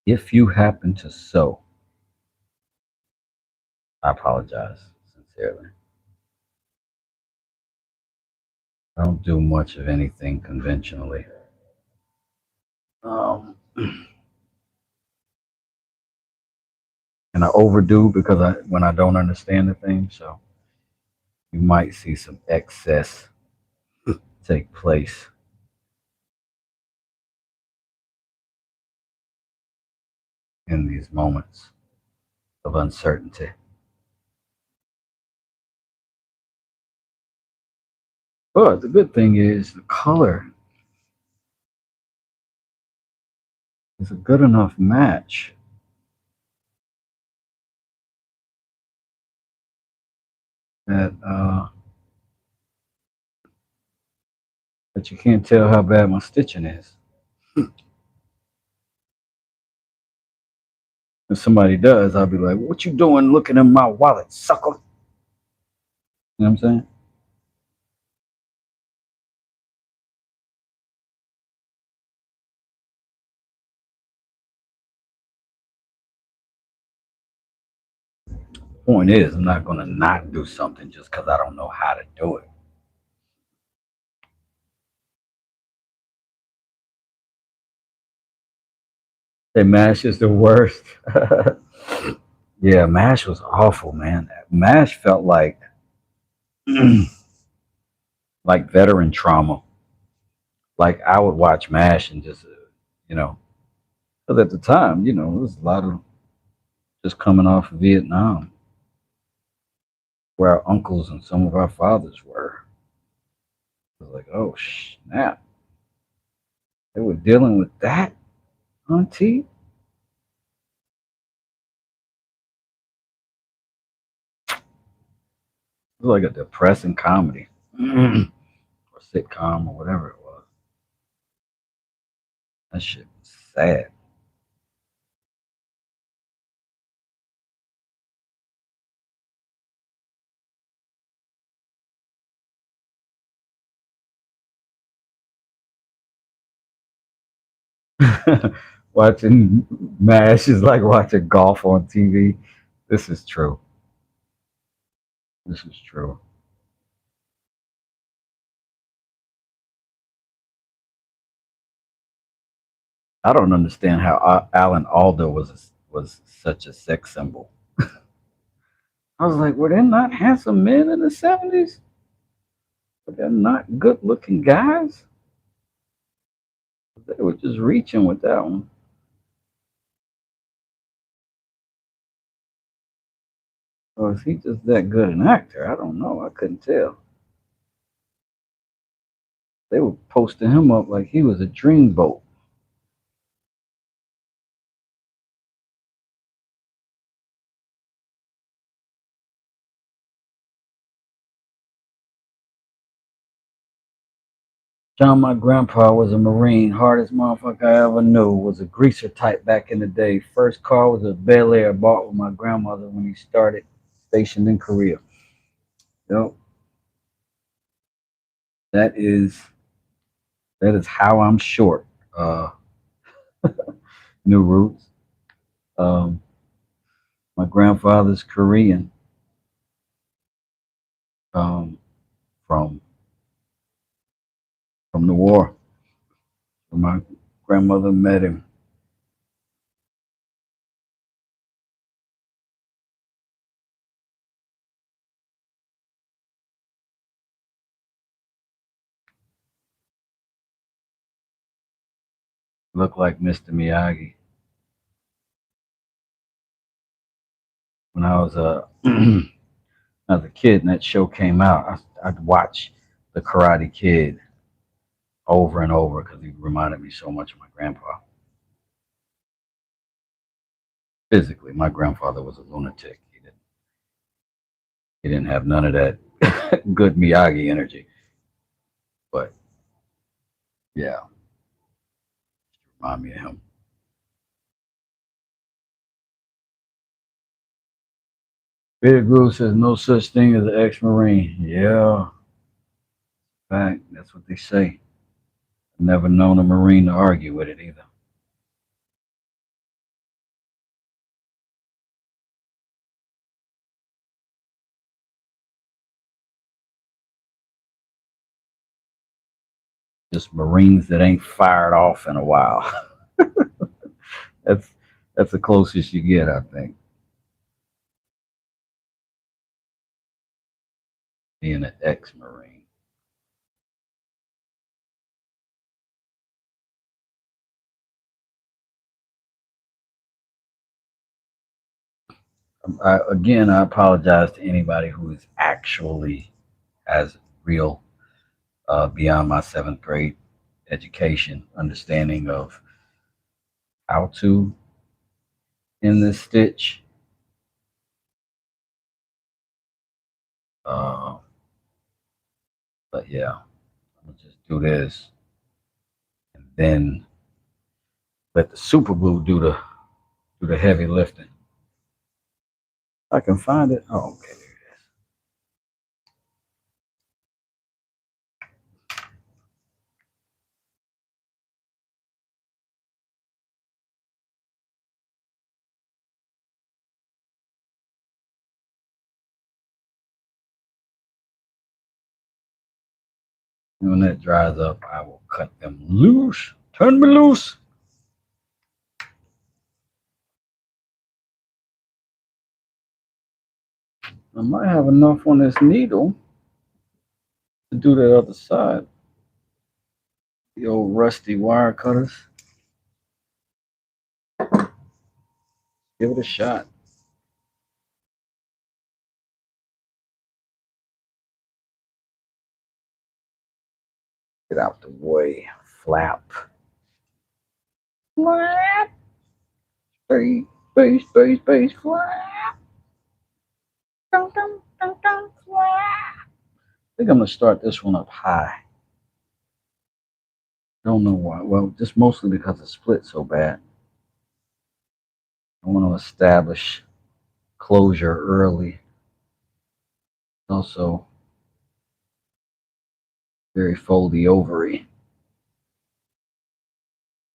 If you happen to sew, I apologize sincerely. I don't do much of anything conventionally. And I overdo because when I don't understand the thing. So You might see some excess take place in these moments of uncertainty. But the good thing is the color is a good enough match that you can't tell how bad my stitching is. If somebody does, I'll be like, "What you doing looking in my wallet, sucker?" You know what I'm saying? Point is, I'm not gonna not do something just because I don't know how to do it. Say Mash is the worst. Yeah, Mash was awful, man. Mash felt like veteran trauma. Like I would watch Mash and just, you know, because at the time, there was a lot of just coming off of Vietnam, where our uncles and some of our fathers were. It was like, oh snap, they were dealing with that, auntie. It was like a depressing comedy or sitcom or whatever it was. That shit was sad. Watching MASH is like watching golf on TV. This is true. This is true. I don't understand how Alan Alda was such a sex symbol. I was like, were there not handsome men in the 70s? Were there not good looking guys? They were just reaching with that one. Or is he just that good an actor? I don't know. I couldn't tell. They were posting him up like he was a dreamboat. John, my grandpa was a Marine, hardest motherfucker I ever knew. Was a greaser type back in the day. First car was a Bel Air bought with my grandmother when he started stationed in Korea. Yep, that is that is how I'm short. Uh, New roots. Um, my grandfather's Korean. Um, from the war. When my grandmother met him. Looked like Mr. Miyagi. When I was as a kid and that show came out, I'd watch the Karate Kid over and over because he reminded me so much of my grandpa. Physically, my grandfather was a lunatic. He didn't have none of that good Miyagi energy. But yeah, remind me of him. Peter Groove says no such thing as an ex-marine. Yeah, in fact, that's what they say. Never known a marine to argue with it either. Just marines that ain't fired off in a while. that's that's the closest you get, I think. being an ex-Marine. I apologize to anybody who is actually has real beyond my seventh grade education understanding of how to end this stitch. Uh, but yeah, I'm gonna just do this and then let the super glue do the heavy lifting. I can find it. Oh, okay, there it is. And when that dries up, I will cut them loose. Turn me loose. I might have enough on this needle to do the other side. The old rusty wire cutters. Give it a shot. Get out the way. Flap. Flap. Space, space, space, space, flap. Dun, dun, dun, dun, flap. I think I'm going to start this one up high. Don't know why. Well, just mostly because it split so bad. I want to establish closure early. Also, very foldy ovary.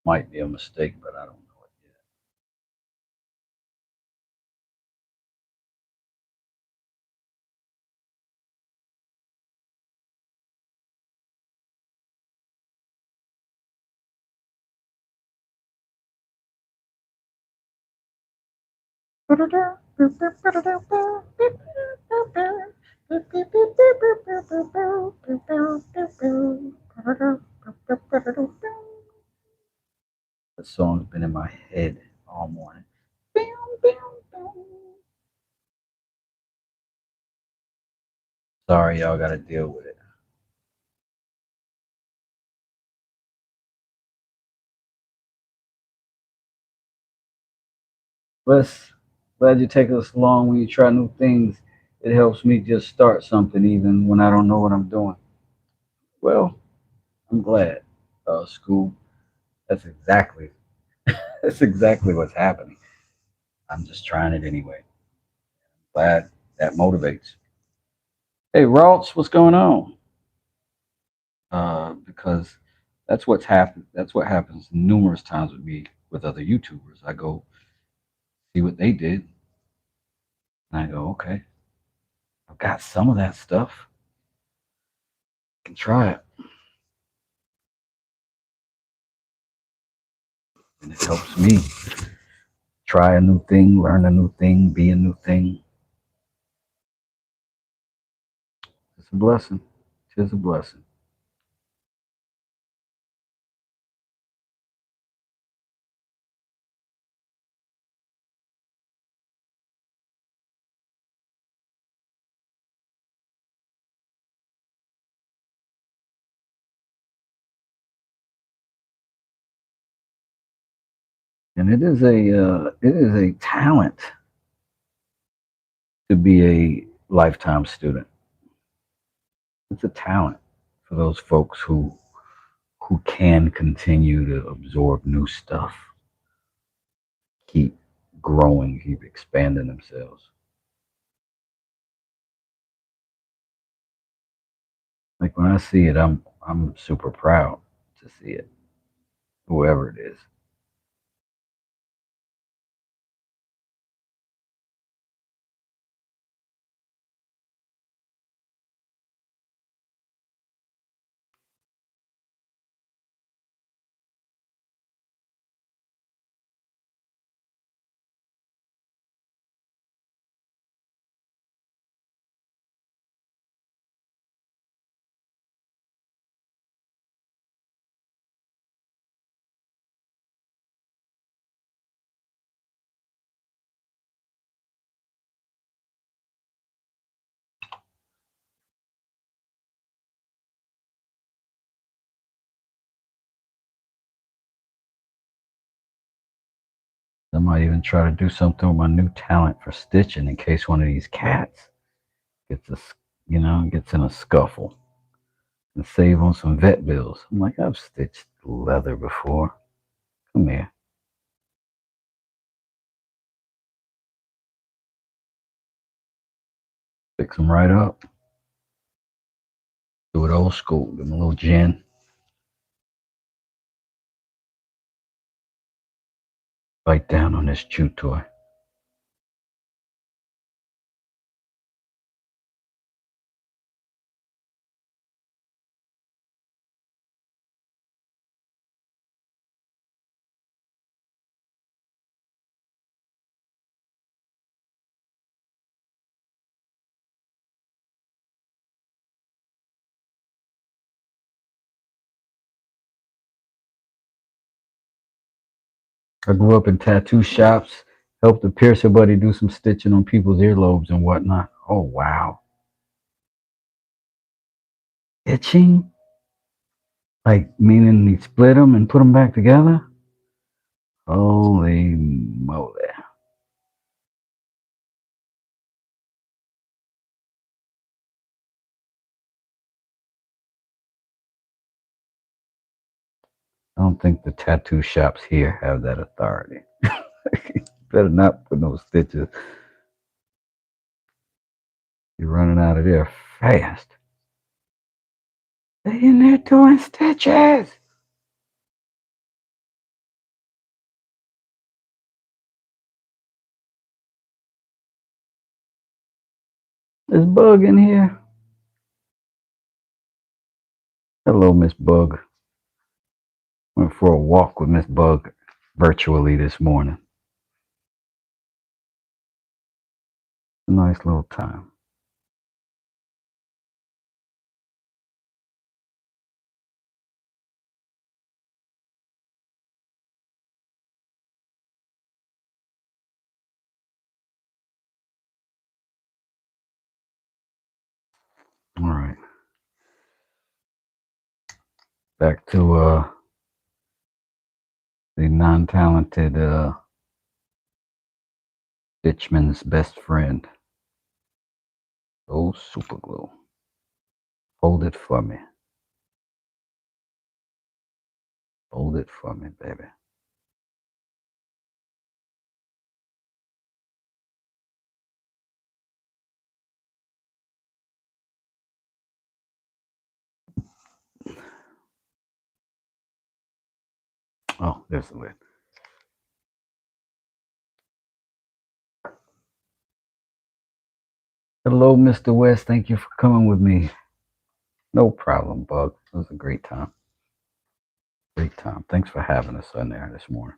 Might be a mistake, but I don't know it yet. The song's been in my head all morning. Sorry, y'all got to deal with it. Wes, glad you take us along when you try new things. It helps me just start something even when I don't know what I'm doing. Well, I'm glad. School, that's exactly that's exactly what's happening. I'm just trying it anyway. Glad that motivates. Hey, Ralts, what's going on? Because that's what happens numerous times with me with other YouTubers. I go see what they did, and I go, okay, I've got some of that stuff. I can try it, and it helps me try a new thing, learn a new thing, be a new thing. It's a blessing. It is a blessing. And it is a talent to be a lifetime student. It's a talent for those folks who can continue to absorb new stuff, keep growing, keep expanding themselves. Like when I see it, I'm super proud to see it, whoever it is. I might even try to do something with my new talent for stitching in case one of these cats gets gets in a scuffle and save on some vet bills. I'm like, I've stitched leather before. Come here. Fix them right up. Do it old school. Give them a little gin. Bite down on this chew toy. I grew up in tattoo shops, helped the piercer buddy do some stitching on people's earlobes and whatnot. Oh, wow. Itching? Like, meaning he split them and put them back together? Holy moly. I don't think the tattoo shops here have that authority. Better not put no stitches. You're running out of there fast. They in there doing stitches. There's Bug in here. Hello, Miss Bug. Went for a walk with Miss Bug virtually this morning. A nice little time. All right. Back to the non-talented Ditchman's best friend. Oh, super glue. Hold it for me. Hold it for me, baby. Oh, there's the lid. Hello, Mr. West. Thank you for coming with me. No problem, Bug. It was a great time. Great time. Thanks for having us on there this morning.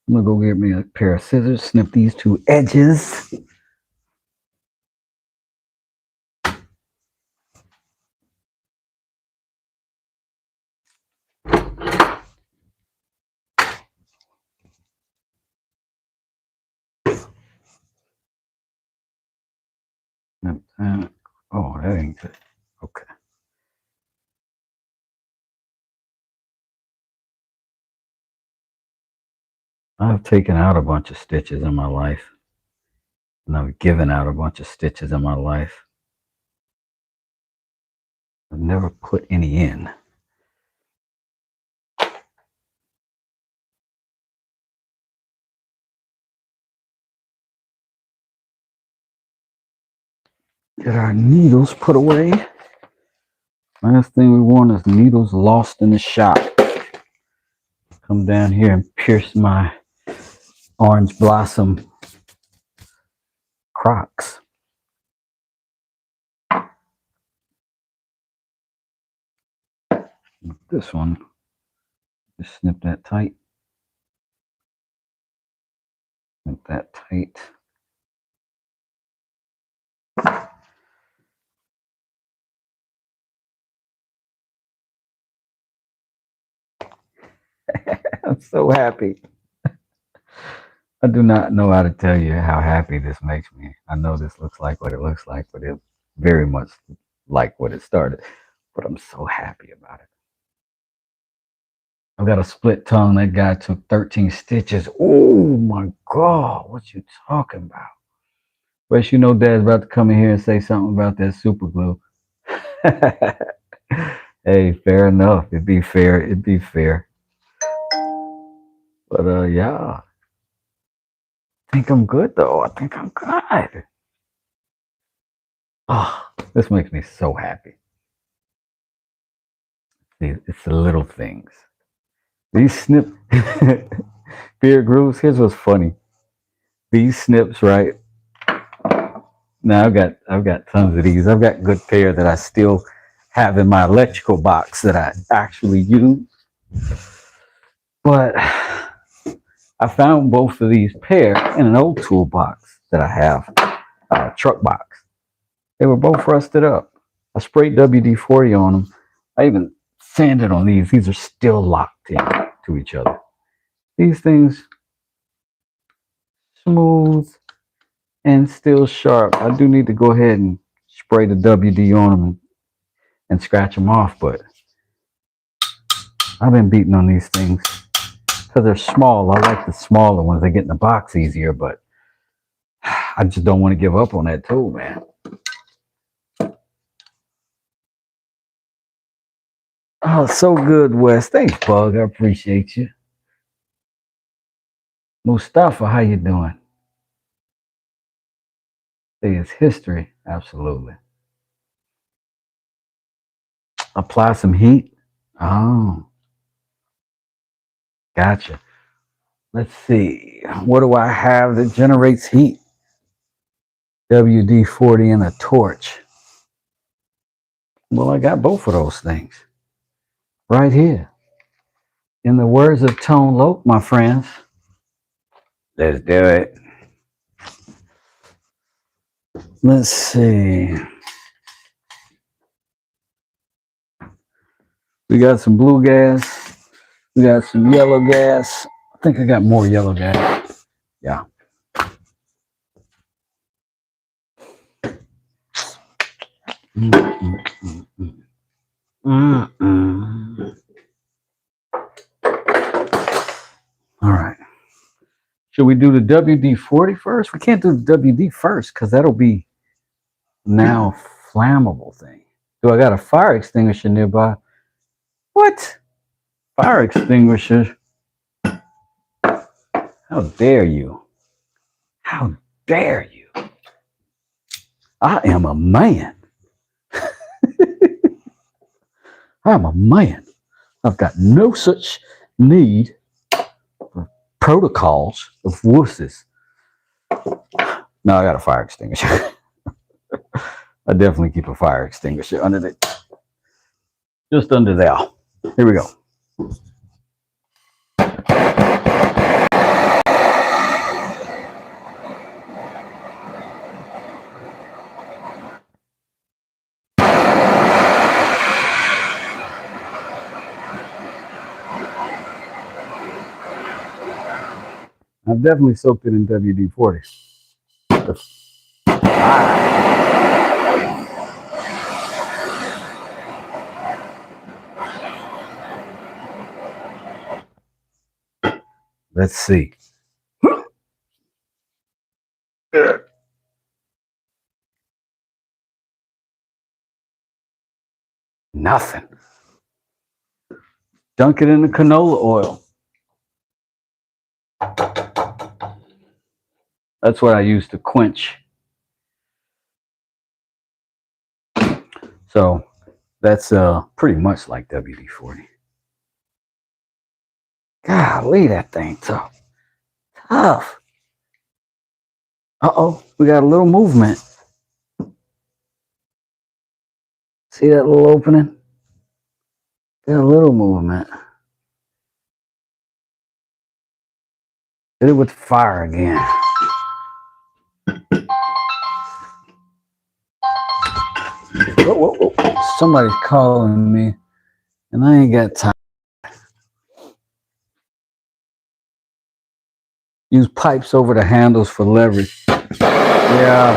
I'm gonna go get me a pair of scissors, snip these two edges. Oh, that ain't good. Okay. I've taken out a bunch of stitches in my life, and I've given out a bunch of stitches in my life. I've never put any in. Get our needles put away. Last thing we want is needles lost in the shop. Come down here and pierce my orange blossom Crocs. This one, just snip that tight. Snip that tight. I'm so happy. I do not know how to tell you how happy this makes me. I know this looks like what it looks like, but it's very much like what it started. But I'm so happy about it. I've got a split tongue. That guy took 13 stitches. Oh my God, what you talking about? But you know Dad's about to come in here and say something about that super glue. Hey, fair enough. It'd be fair. It'd be fair. But yeah, I think I'm good though. I think I'm good. Oh, this makes me so happy. See, it's the little things. These snip beer grooves. Here's what's funny. These snips, right? Now I've got tons of these. I've got a good pair that I still have in my electrical box that I actually use. But I found both of these pair in an old toolbox that I have, truck box. They were both rusted up. I sprayed WD-40 on them. I even sanded on these. These are still locked in to each other. These things smooth and still sharp. I do need to go ahead and spray the WD on them and scratch them off, but I've been beating on these things because they're small. I like the smaller ones. They get in the box easier, but I just don't want to give up on that tool, man. Oh, so good, Wes. Thanks, Bug. I appreciate you. Mustafa, how you doing? Say it's history. Absolutely. Apply some heat. Oh, gotcha. Let's see. What do I have that generates heat? WD-40 and a torch. Well, I got both of those things right here. In the words of Tone Loc, my friends, let's do it. Let's see. We got some blue gas. We got some yellow gas. I think I got more yellow gas. Yeah. All right. Should we do the WD-40 first? We can't do the WD first because that'll be now flammable thing. Do I got a fire extinguisher nearby? What? Fire extinguisher? How dare you? How dare you? I am a man. I'm a man. I've got no such need for protocols of wusses. No, I got a fire extinguisher. I definitely keep a fire extinguisher under the, just under there. Here we go. I've definitely soaked it in WD-40. Let's see. Nothing. Dunk it in the canola oil. That's what I use to quench. So that's pretty much like WD-40. Golly, that thing tough. Tough. Uh-oh, we got a little movement. See that little opening? Got a little movement. Hit it with fire again. Whoa, whoa, whoa. Somebody's calling me, and I ain't got time. Use pipes over the handles for leverage. Yeah.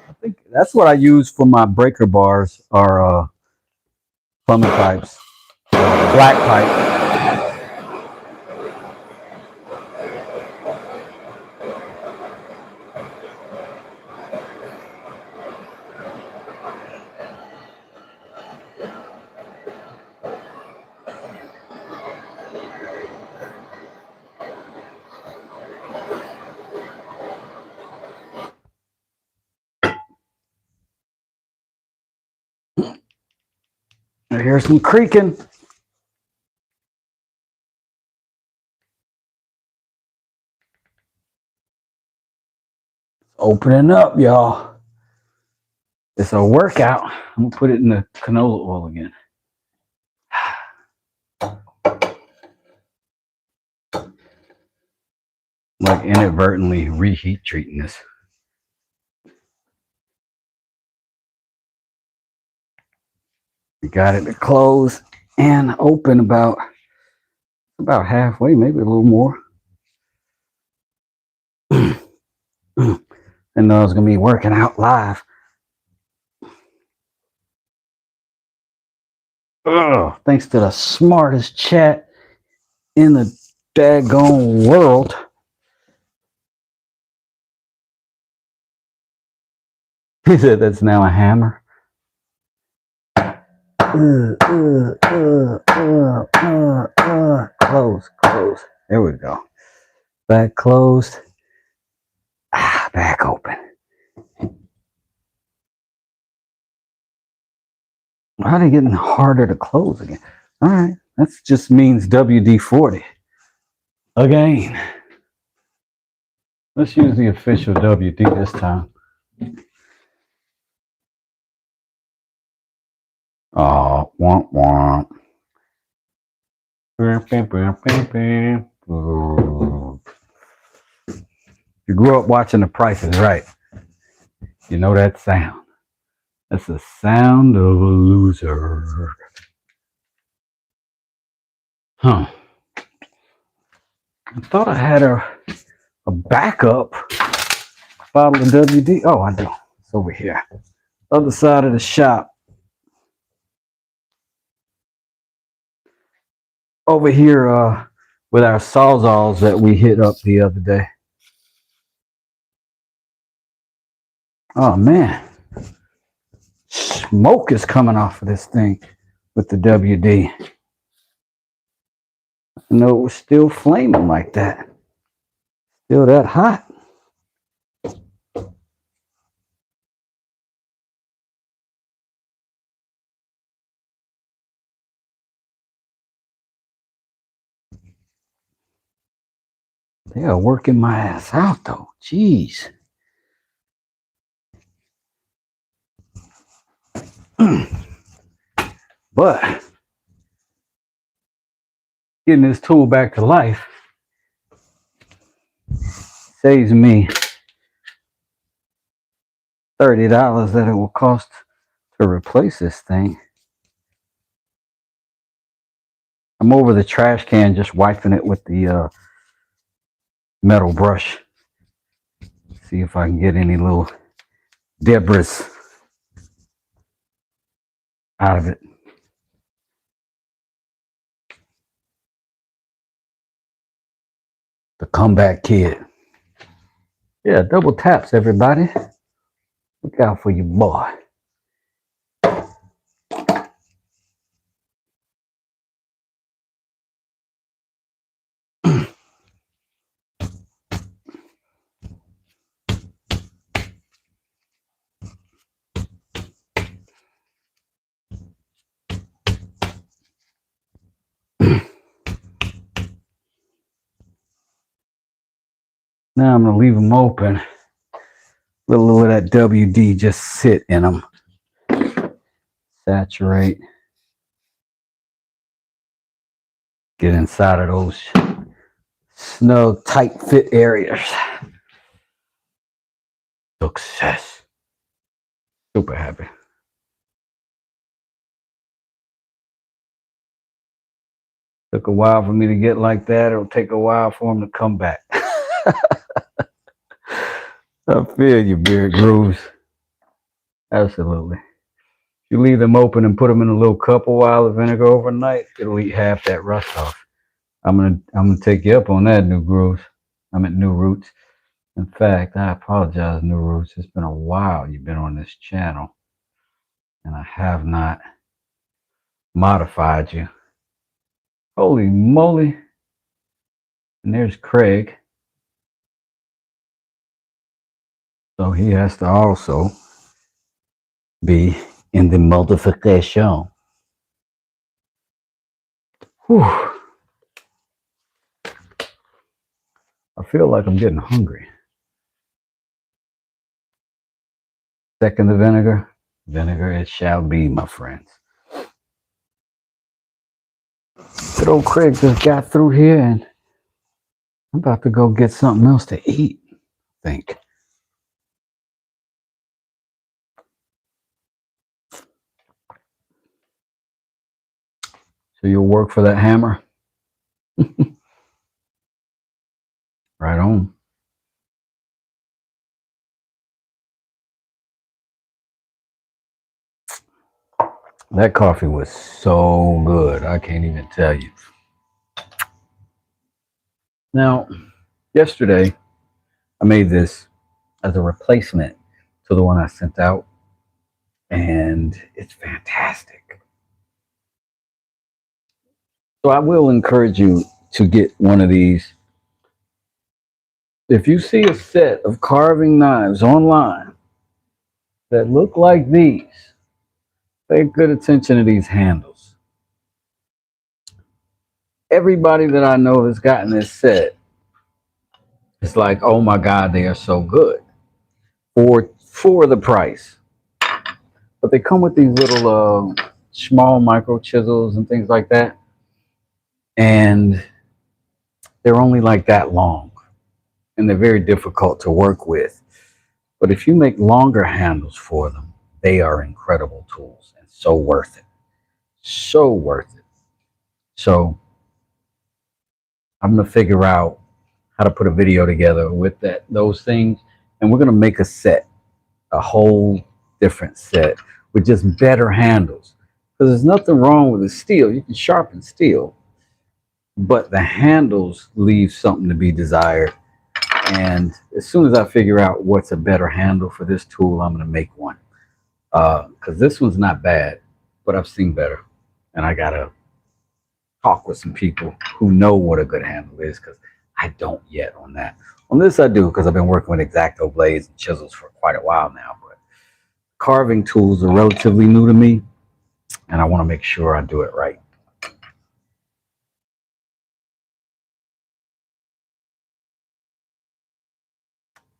I think that's what I use for my breaker bars, are plumbing pipes. Black pipe. I hear some creaking. Opening up, y'all. It's a workout. I'm gonna put it in the canola oil again. Like inadvertently reheat treating this. We got it to close and open about halfway, maybe a little more. I know I was gonna be working out live. Thanks to the smartest chat in the daggone world. He said that's now a hammer. Close. There we go. Back closed. Back open. Why are they getting harder to close again? All right, that just means WD-40 again. Let's use the official WD this time. Oh, womp womp. You grew up watching The Price is Right. You know that sound. That's the sound of a loser. Huh. I thought I had a backup bottle of WD. Oh, I do. It's over here. Other side of the shop. Over here with our sawzalls that we hit up the other day. Oh, man. Smoke is coming off of this thing with the WD. I know it was still flaming like that. Still that hot. They are working my ass out though. Jeez. But getting this tool back to life saves me $30 that it will cost to replace this thing. I'm over the trash can just wiping it with the metal brush. See if I can get any little debris out of it. The comeback kid. Yeah, double taps, everybody. Look out for your boy. Now I'm going to leave them open. Let a little of that WD just sit in them. Saturate. Get inside of those snug, tight fit areas. Success. Super happy. Took a while for me to get like that. It'll take a while for them to come back. I feel you, Beard Grooves. Absolutely. You leave them open and put them in a little cup a while of vinegar overnight, it'll eat half that rust off. I'm gonna take you up on that, New Grooves. I'm at New Roots. In fact, I apologize, New Roots. It's been a while you've been on this channel, and I have not modified you. Holy moly! And there's Craig. So he has to also be in the multiplication. Whew. I feel like I'm getting hungry. Second the vinegar, vinegar it shall be, my friends. Good old Craig just got through here, and I'm about to go get something else to eat, I think. So you'll work for that hammer? Right on. That coffee was so good. I can't even tell you. Now, yesterday, I made this as a replacement to the one I sent out, and it's fantastic. So I will encourage you to get one of these. If you see a set of carving knives online that look like these, pay good attention to these handles. Everybody that I know has gotten this set, it's like, oh my God, they are so good for the price. But they come with these little small micro chisels and things like that, and they're only like that long, and they're very difficult to work with. But if you make longer handles for them, they are incredible tools and so worth it. So worth it. So I'm gonna figure out how to put a video together with those things, and we're gonna make a set, a whole different set with just better handles. Because there's nothing wrong with the steel. You can sharpen steel, but the handles leave something to be desired. And as soon as I figure out what's a better handle for this tool, I'm gonna make one. Because this one's not bad, but I've seen better, and I gotta talk with some people who know what a good handle is, because I don't yet on that. On this I do, because I've been working with X-Acto blades and chisels for quite a while now, but carving tools are relatively new to me, and I want to make sure I do it right.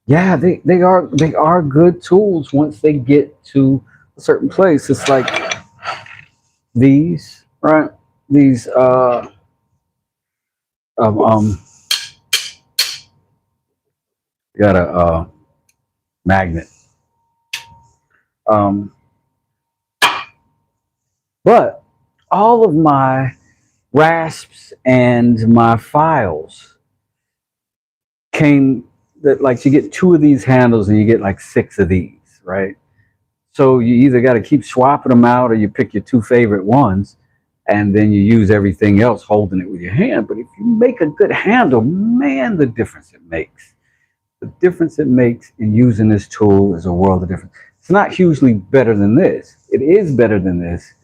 Yeah, they are good tools once they get to a certain place. It's like these, right? These um, um got a magnet. Um, but all of my rasps and my files came that, like, you get two of these handles and you get like six of these, right? So you either got to keep swapping them out, or you pick your two favorite ones, and then you use everything else holding it with your hand. But if you make a good handle, man, the difference it makes. The difference it makes in using this tool is a world of difference. It's not hugely better than this. It is better than this,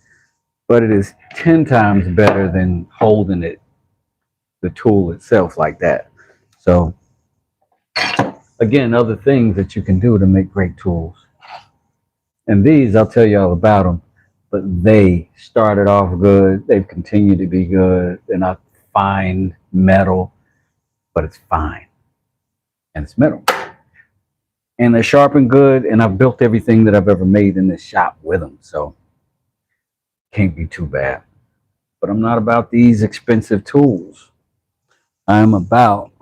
but it is 10 times better than holding it, the tool itself, like that. So again, other things that you can do to make great tools. And these, I'll tell you all about them, but they started off good. They've continued to be good. They're not fine metal, but it's fine. And it's metal. And they're sharp and good, and I've built everything that I've ever made in this shop with them. So can't be too bad. But I'm not about these expensive tools. I'm about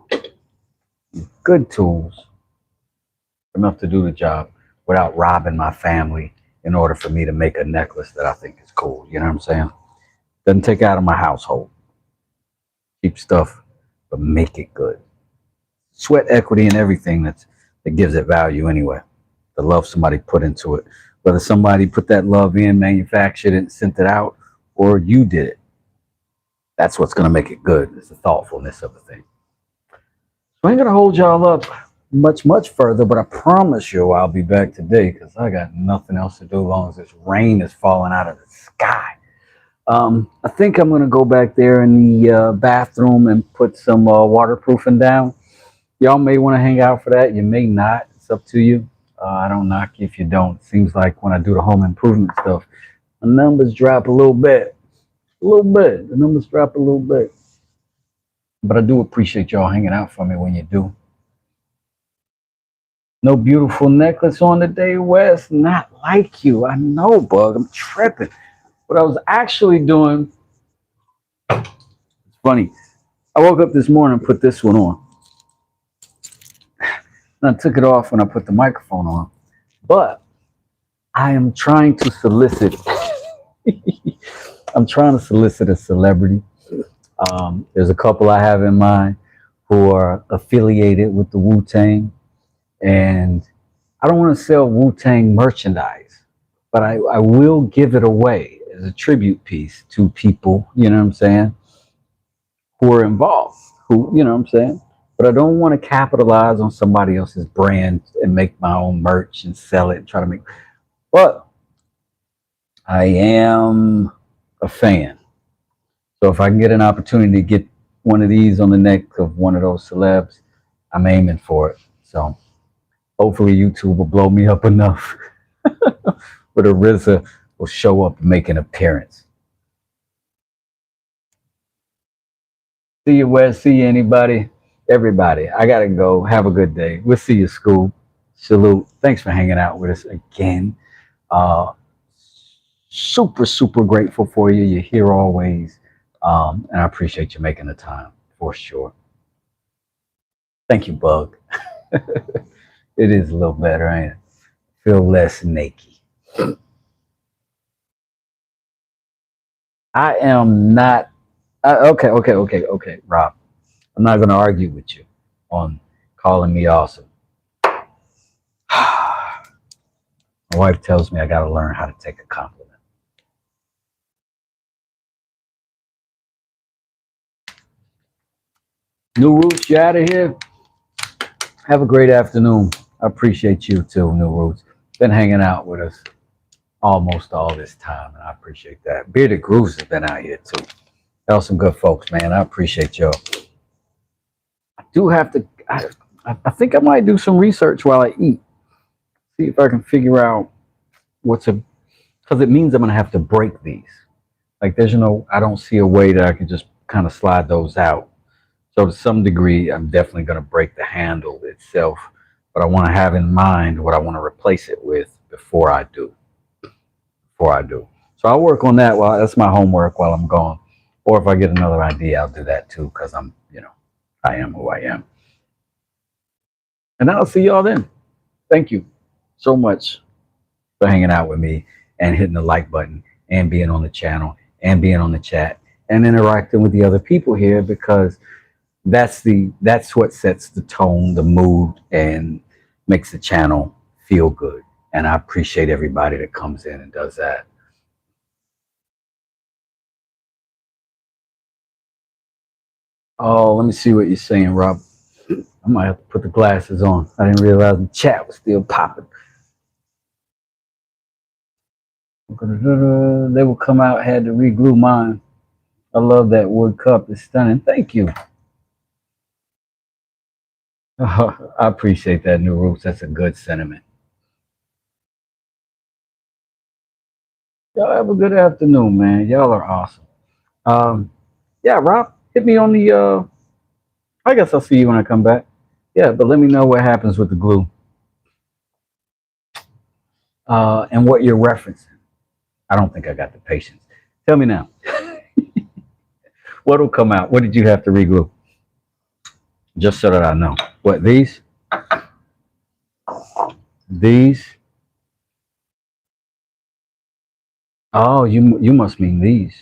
good tools, enough to do the job without robbing my family in order for me to make a necklace that I think is cool. You know what I'm saying? Doesn't take out of my household. Cheap stuff, but make it good. Sweat equity and everything that gives it value anyway. The love somebody put into it Whether somebody put that love in, manufactured it, and sent it out, or you did it. That's what's going to make it good. It's the thoughtfulness of the thing. So I ain't going to hold y'all up much further, but I promise you I'll be back today because I got nothing else to do as long as this rain is falling out of the sky. I think I'm going to go back there in the bathroom and put some waterproofing down. Y'all may want to hang out for that. You may not. It's up to you. I don't knock you if you don't. It seems like when I do the home improvement stuff, the numbers drop a little bit. A little bit. The numbers drop a little bit. But I do appreciate y'all hanging out for me when you do. No beautiful necklace on the day, West. Not like you. I know, Bug. I'm tripping. What I was actually doing, it's funny. I woke up this morning and put this one on. And I took it off when I put the microphone on. But I am trying to solicit. I'm trying to solicit a celebrity. There's a couple I have in mind who are affiliated with the Wu-Tang. And I don't want to sell Wu-Tang merchandise, but I will give it away as a tribute piece to people, you know what I'm saying, who are involved, who, you know what I'm saying? But I don't want to capitalize on somebody else's brand and make my own merch and sell it and try to make. But I am a fan. So if I can get an opportunity to get one of these on the neck of one of those celebs, I'm aiming for it. So hopefully YouTube will blow me up enough where the RZA will show up and make an appearance. See you, Wes. See you, anybody. Everybody. I got to go. Have a good day. We'll see you, school. Salute. Thanks for hanging out with us again. Uh, super grateful for you. You're here always. And I appreciate you making the time for sure. Thank you, Bug. It is a little better, ain't it? Feel less naked. I am not. Okay, Rob. I'm not going to argue with you on calling me awesome. My wife tells me I got to learn how to take a compliment. New Roots, you out of here? Have a great afternoon. I appreciate you too, New Roots. Been hanging out with us almost all this time, and I appreciate that. Bearded Grooves has been out here too. Y'all some good folks, man. I appreciate y'all. I do have to. I think I might do some research while I eat. See if I can figure out what's a, because it means I'm gonna have to break these. Like there's I don't see a way that I can just kind of slide those out. So to some degree, I'm definitely gonna break the handle itself, but I want to have in mind what I want to replace it with before I do. So I'll work on that while that's my homework while I'm gone. Or if I get another idea, I'll do that too, because I am who I am. And I'll see y'all then. Thank you so much for hanging out with me and hitting the like button and being on the channel and being on the chat and interacting with the other people here, because that's what sets the tone, the mood, and makes the channel feel good. And I appreciate everybody that comes in and does that. Oh, let me see what you're saying, Rob. I might have to put the glasses on. I didn't realize the chat was still popping. They will come out, had to re-glue mine. I love that wood cup. It's stunning. Thank you. I appreciate that, New Roots. That's a good sentiment. Y'all have a good afternoon, man. Y'all are awesome. Yeah, Rob, hit me on the. I guess I'll see you when I come back. Yeah, but let me know what happens with the glue. And what you're referencing. I don't think I got the patience. Tell me now. What'll come out? What did you have to reglue? Just so that I know. What, these? These? Oh, you must mean these.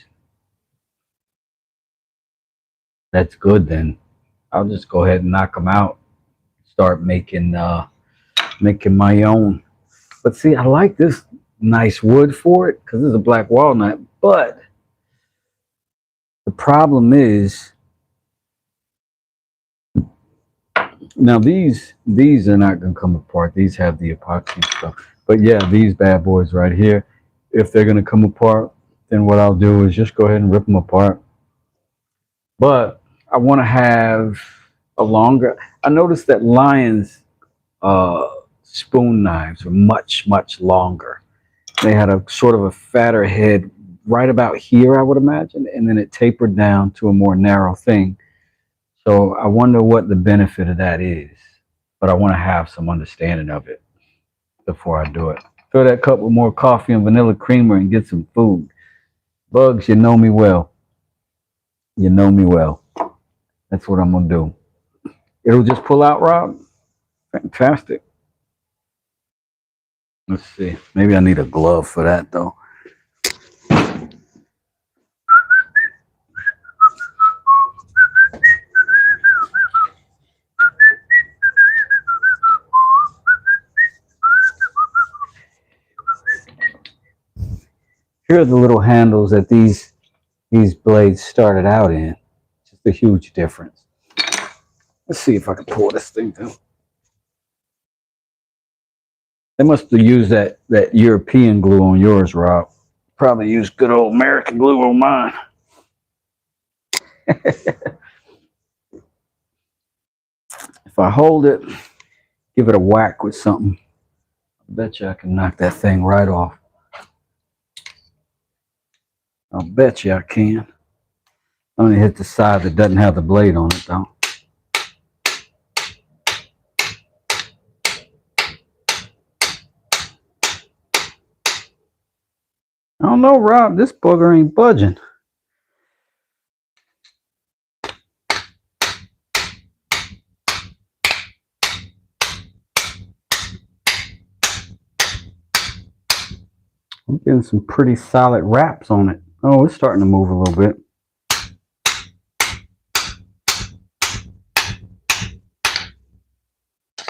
That's good then. I'll just go ahead and knock them out. Start making my own. But see, I like this nice wood for it because it's a black walnut. But the problem is now these are not gonna come apart. These have the epoxy stuff. But yeah, these bad boys right here, if they're gonna come apart, then what I'll do is just go ahead and rip them apart. But I want to have a longer. I noticed that Lion's uh, spoon knives were much longer. They had a sort of a fatter head right about here, I would imagine, and then it tapered down to a more narrow thing. So I wonder what the benefit of that is. But I want to have some understanding of it before I do it. Fill that cup with more coffee and vanilla creamer and get some food. Bugs, you know me well. You know me well. That's what I'm gonna do. It'll just pull out, Rob. Fantastic. Let's see. Maybe I need a glove for that though. Here are the little handles that these blades started out in. Just a huge difference. Let's see if I can pull this thing down. They must have used that European glue on yours, Rob. Probably used good old American glue on mine. If I hold it, give it a whack with something, I bet you I can knock that thing right off. I'll bet you I can. I'm gonna hit the side that doesn't have the blade on it though. I don't know, Rob. This booger ain't budging. I'm getting some pretty solid wraps on it. Oh, it's starting to move a little bit.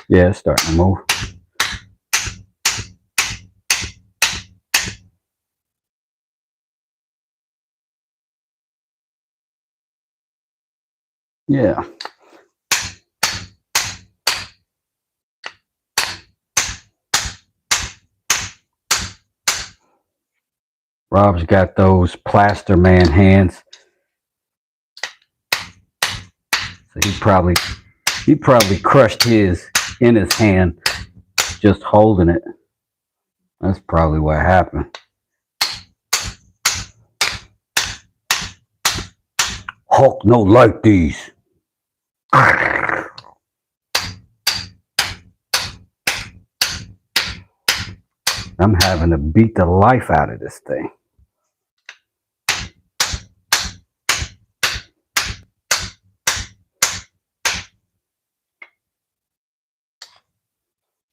Yeah, it's starting to move. Yeah. Rob's got those plaster man hands. So he probably crushed his in his hand just holding it. That's probably what happened. Hulk no like these. I'm having to beat the life out of this thing.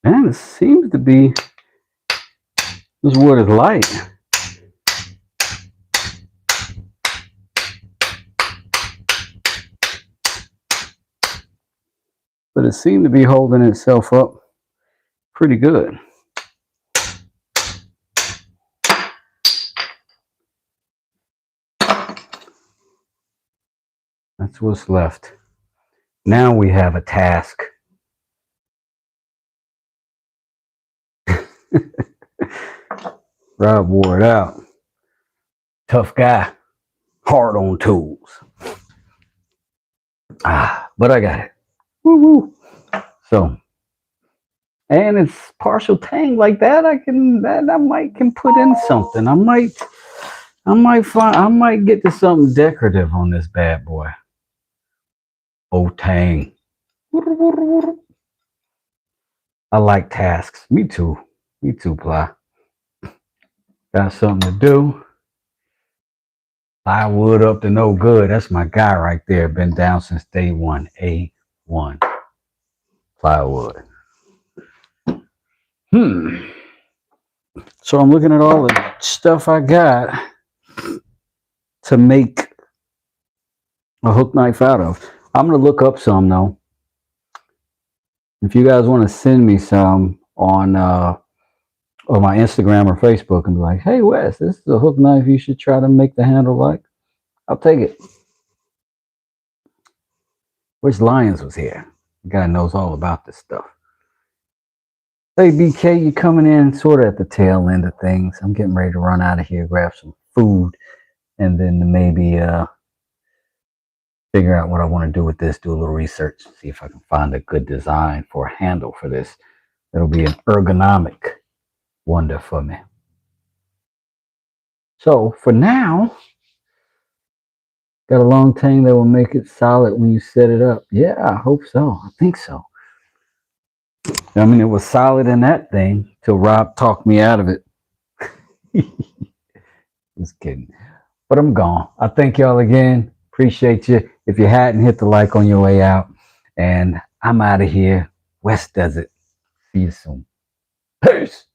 Man, it seems to be, this wood is light. But it seemed to be holding itself up pretty good. That's what's left. Now we have a task. Rob wore it out. Tough guy. Hard on tools. But I got it. Woo woo. So, and it's partial tang like that. I might can put in something. I might get to something decorative on this bad boy. Oh tang. I like tasks. Me too. Me too, Ply. Got something to do. Plywood up to no good. That's my guy right there. Been down since day one. A1. Plywood. So I'm looking at all the stuff I got to make a hook knife out of. I'm going to look up some though. If you guys want to send me some on or my Instagram or Facebook and be like, "Hey, Wes, this is a hook knife you should try to make the handle like." I'll take it. Wish Lyons was here. The guy knows all about this stuff. Hey, BK, you coming in sort of at the tail end of things. I'm getting ready to run out of here, grab some food, and then maybe figure out what I want to do with this, do a little research, see if I can find a good design for a handle for this. It'll be an ergonomic wonder for me. So for now, got a long tang that will make it solid when you set it up. Yeah, I hope so. I think so. I mean, it was solid in that thing till Rob talked me out of it. Just kidding. But I'm gone. I thank y'all again. Appreciate you. If you hadn't, hit the like on your way out. And I'm out of here. West Desert. See you soon. Peace.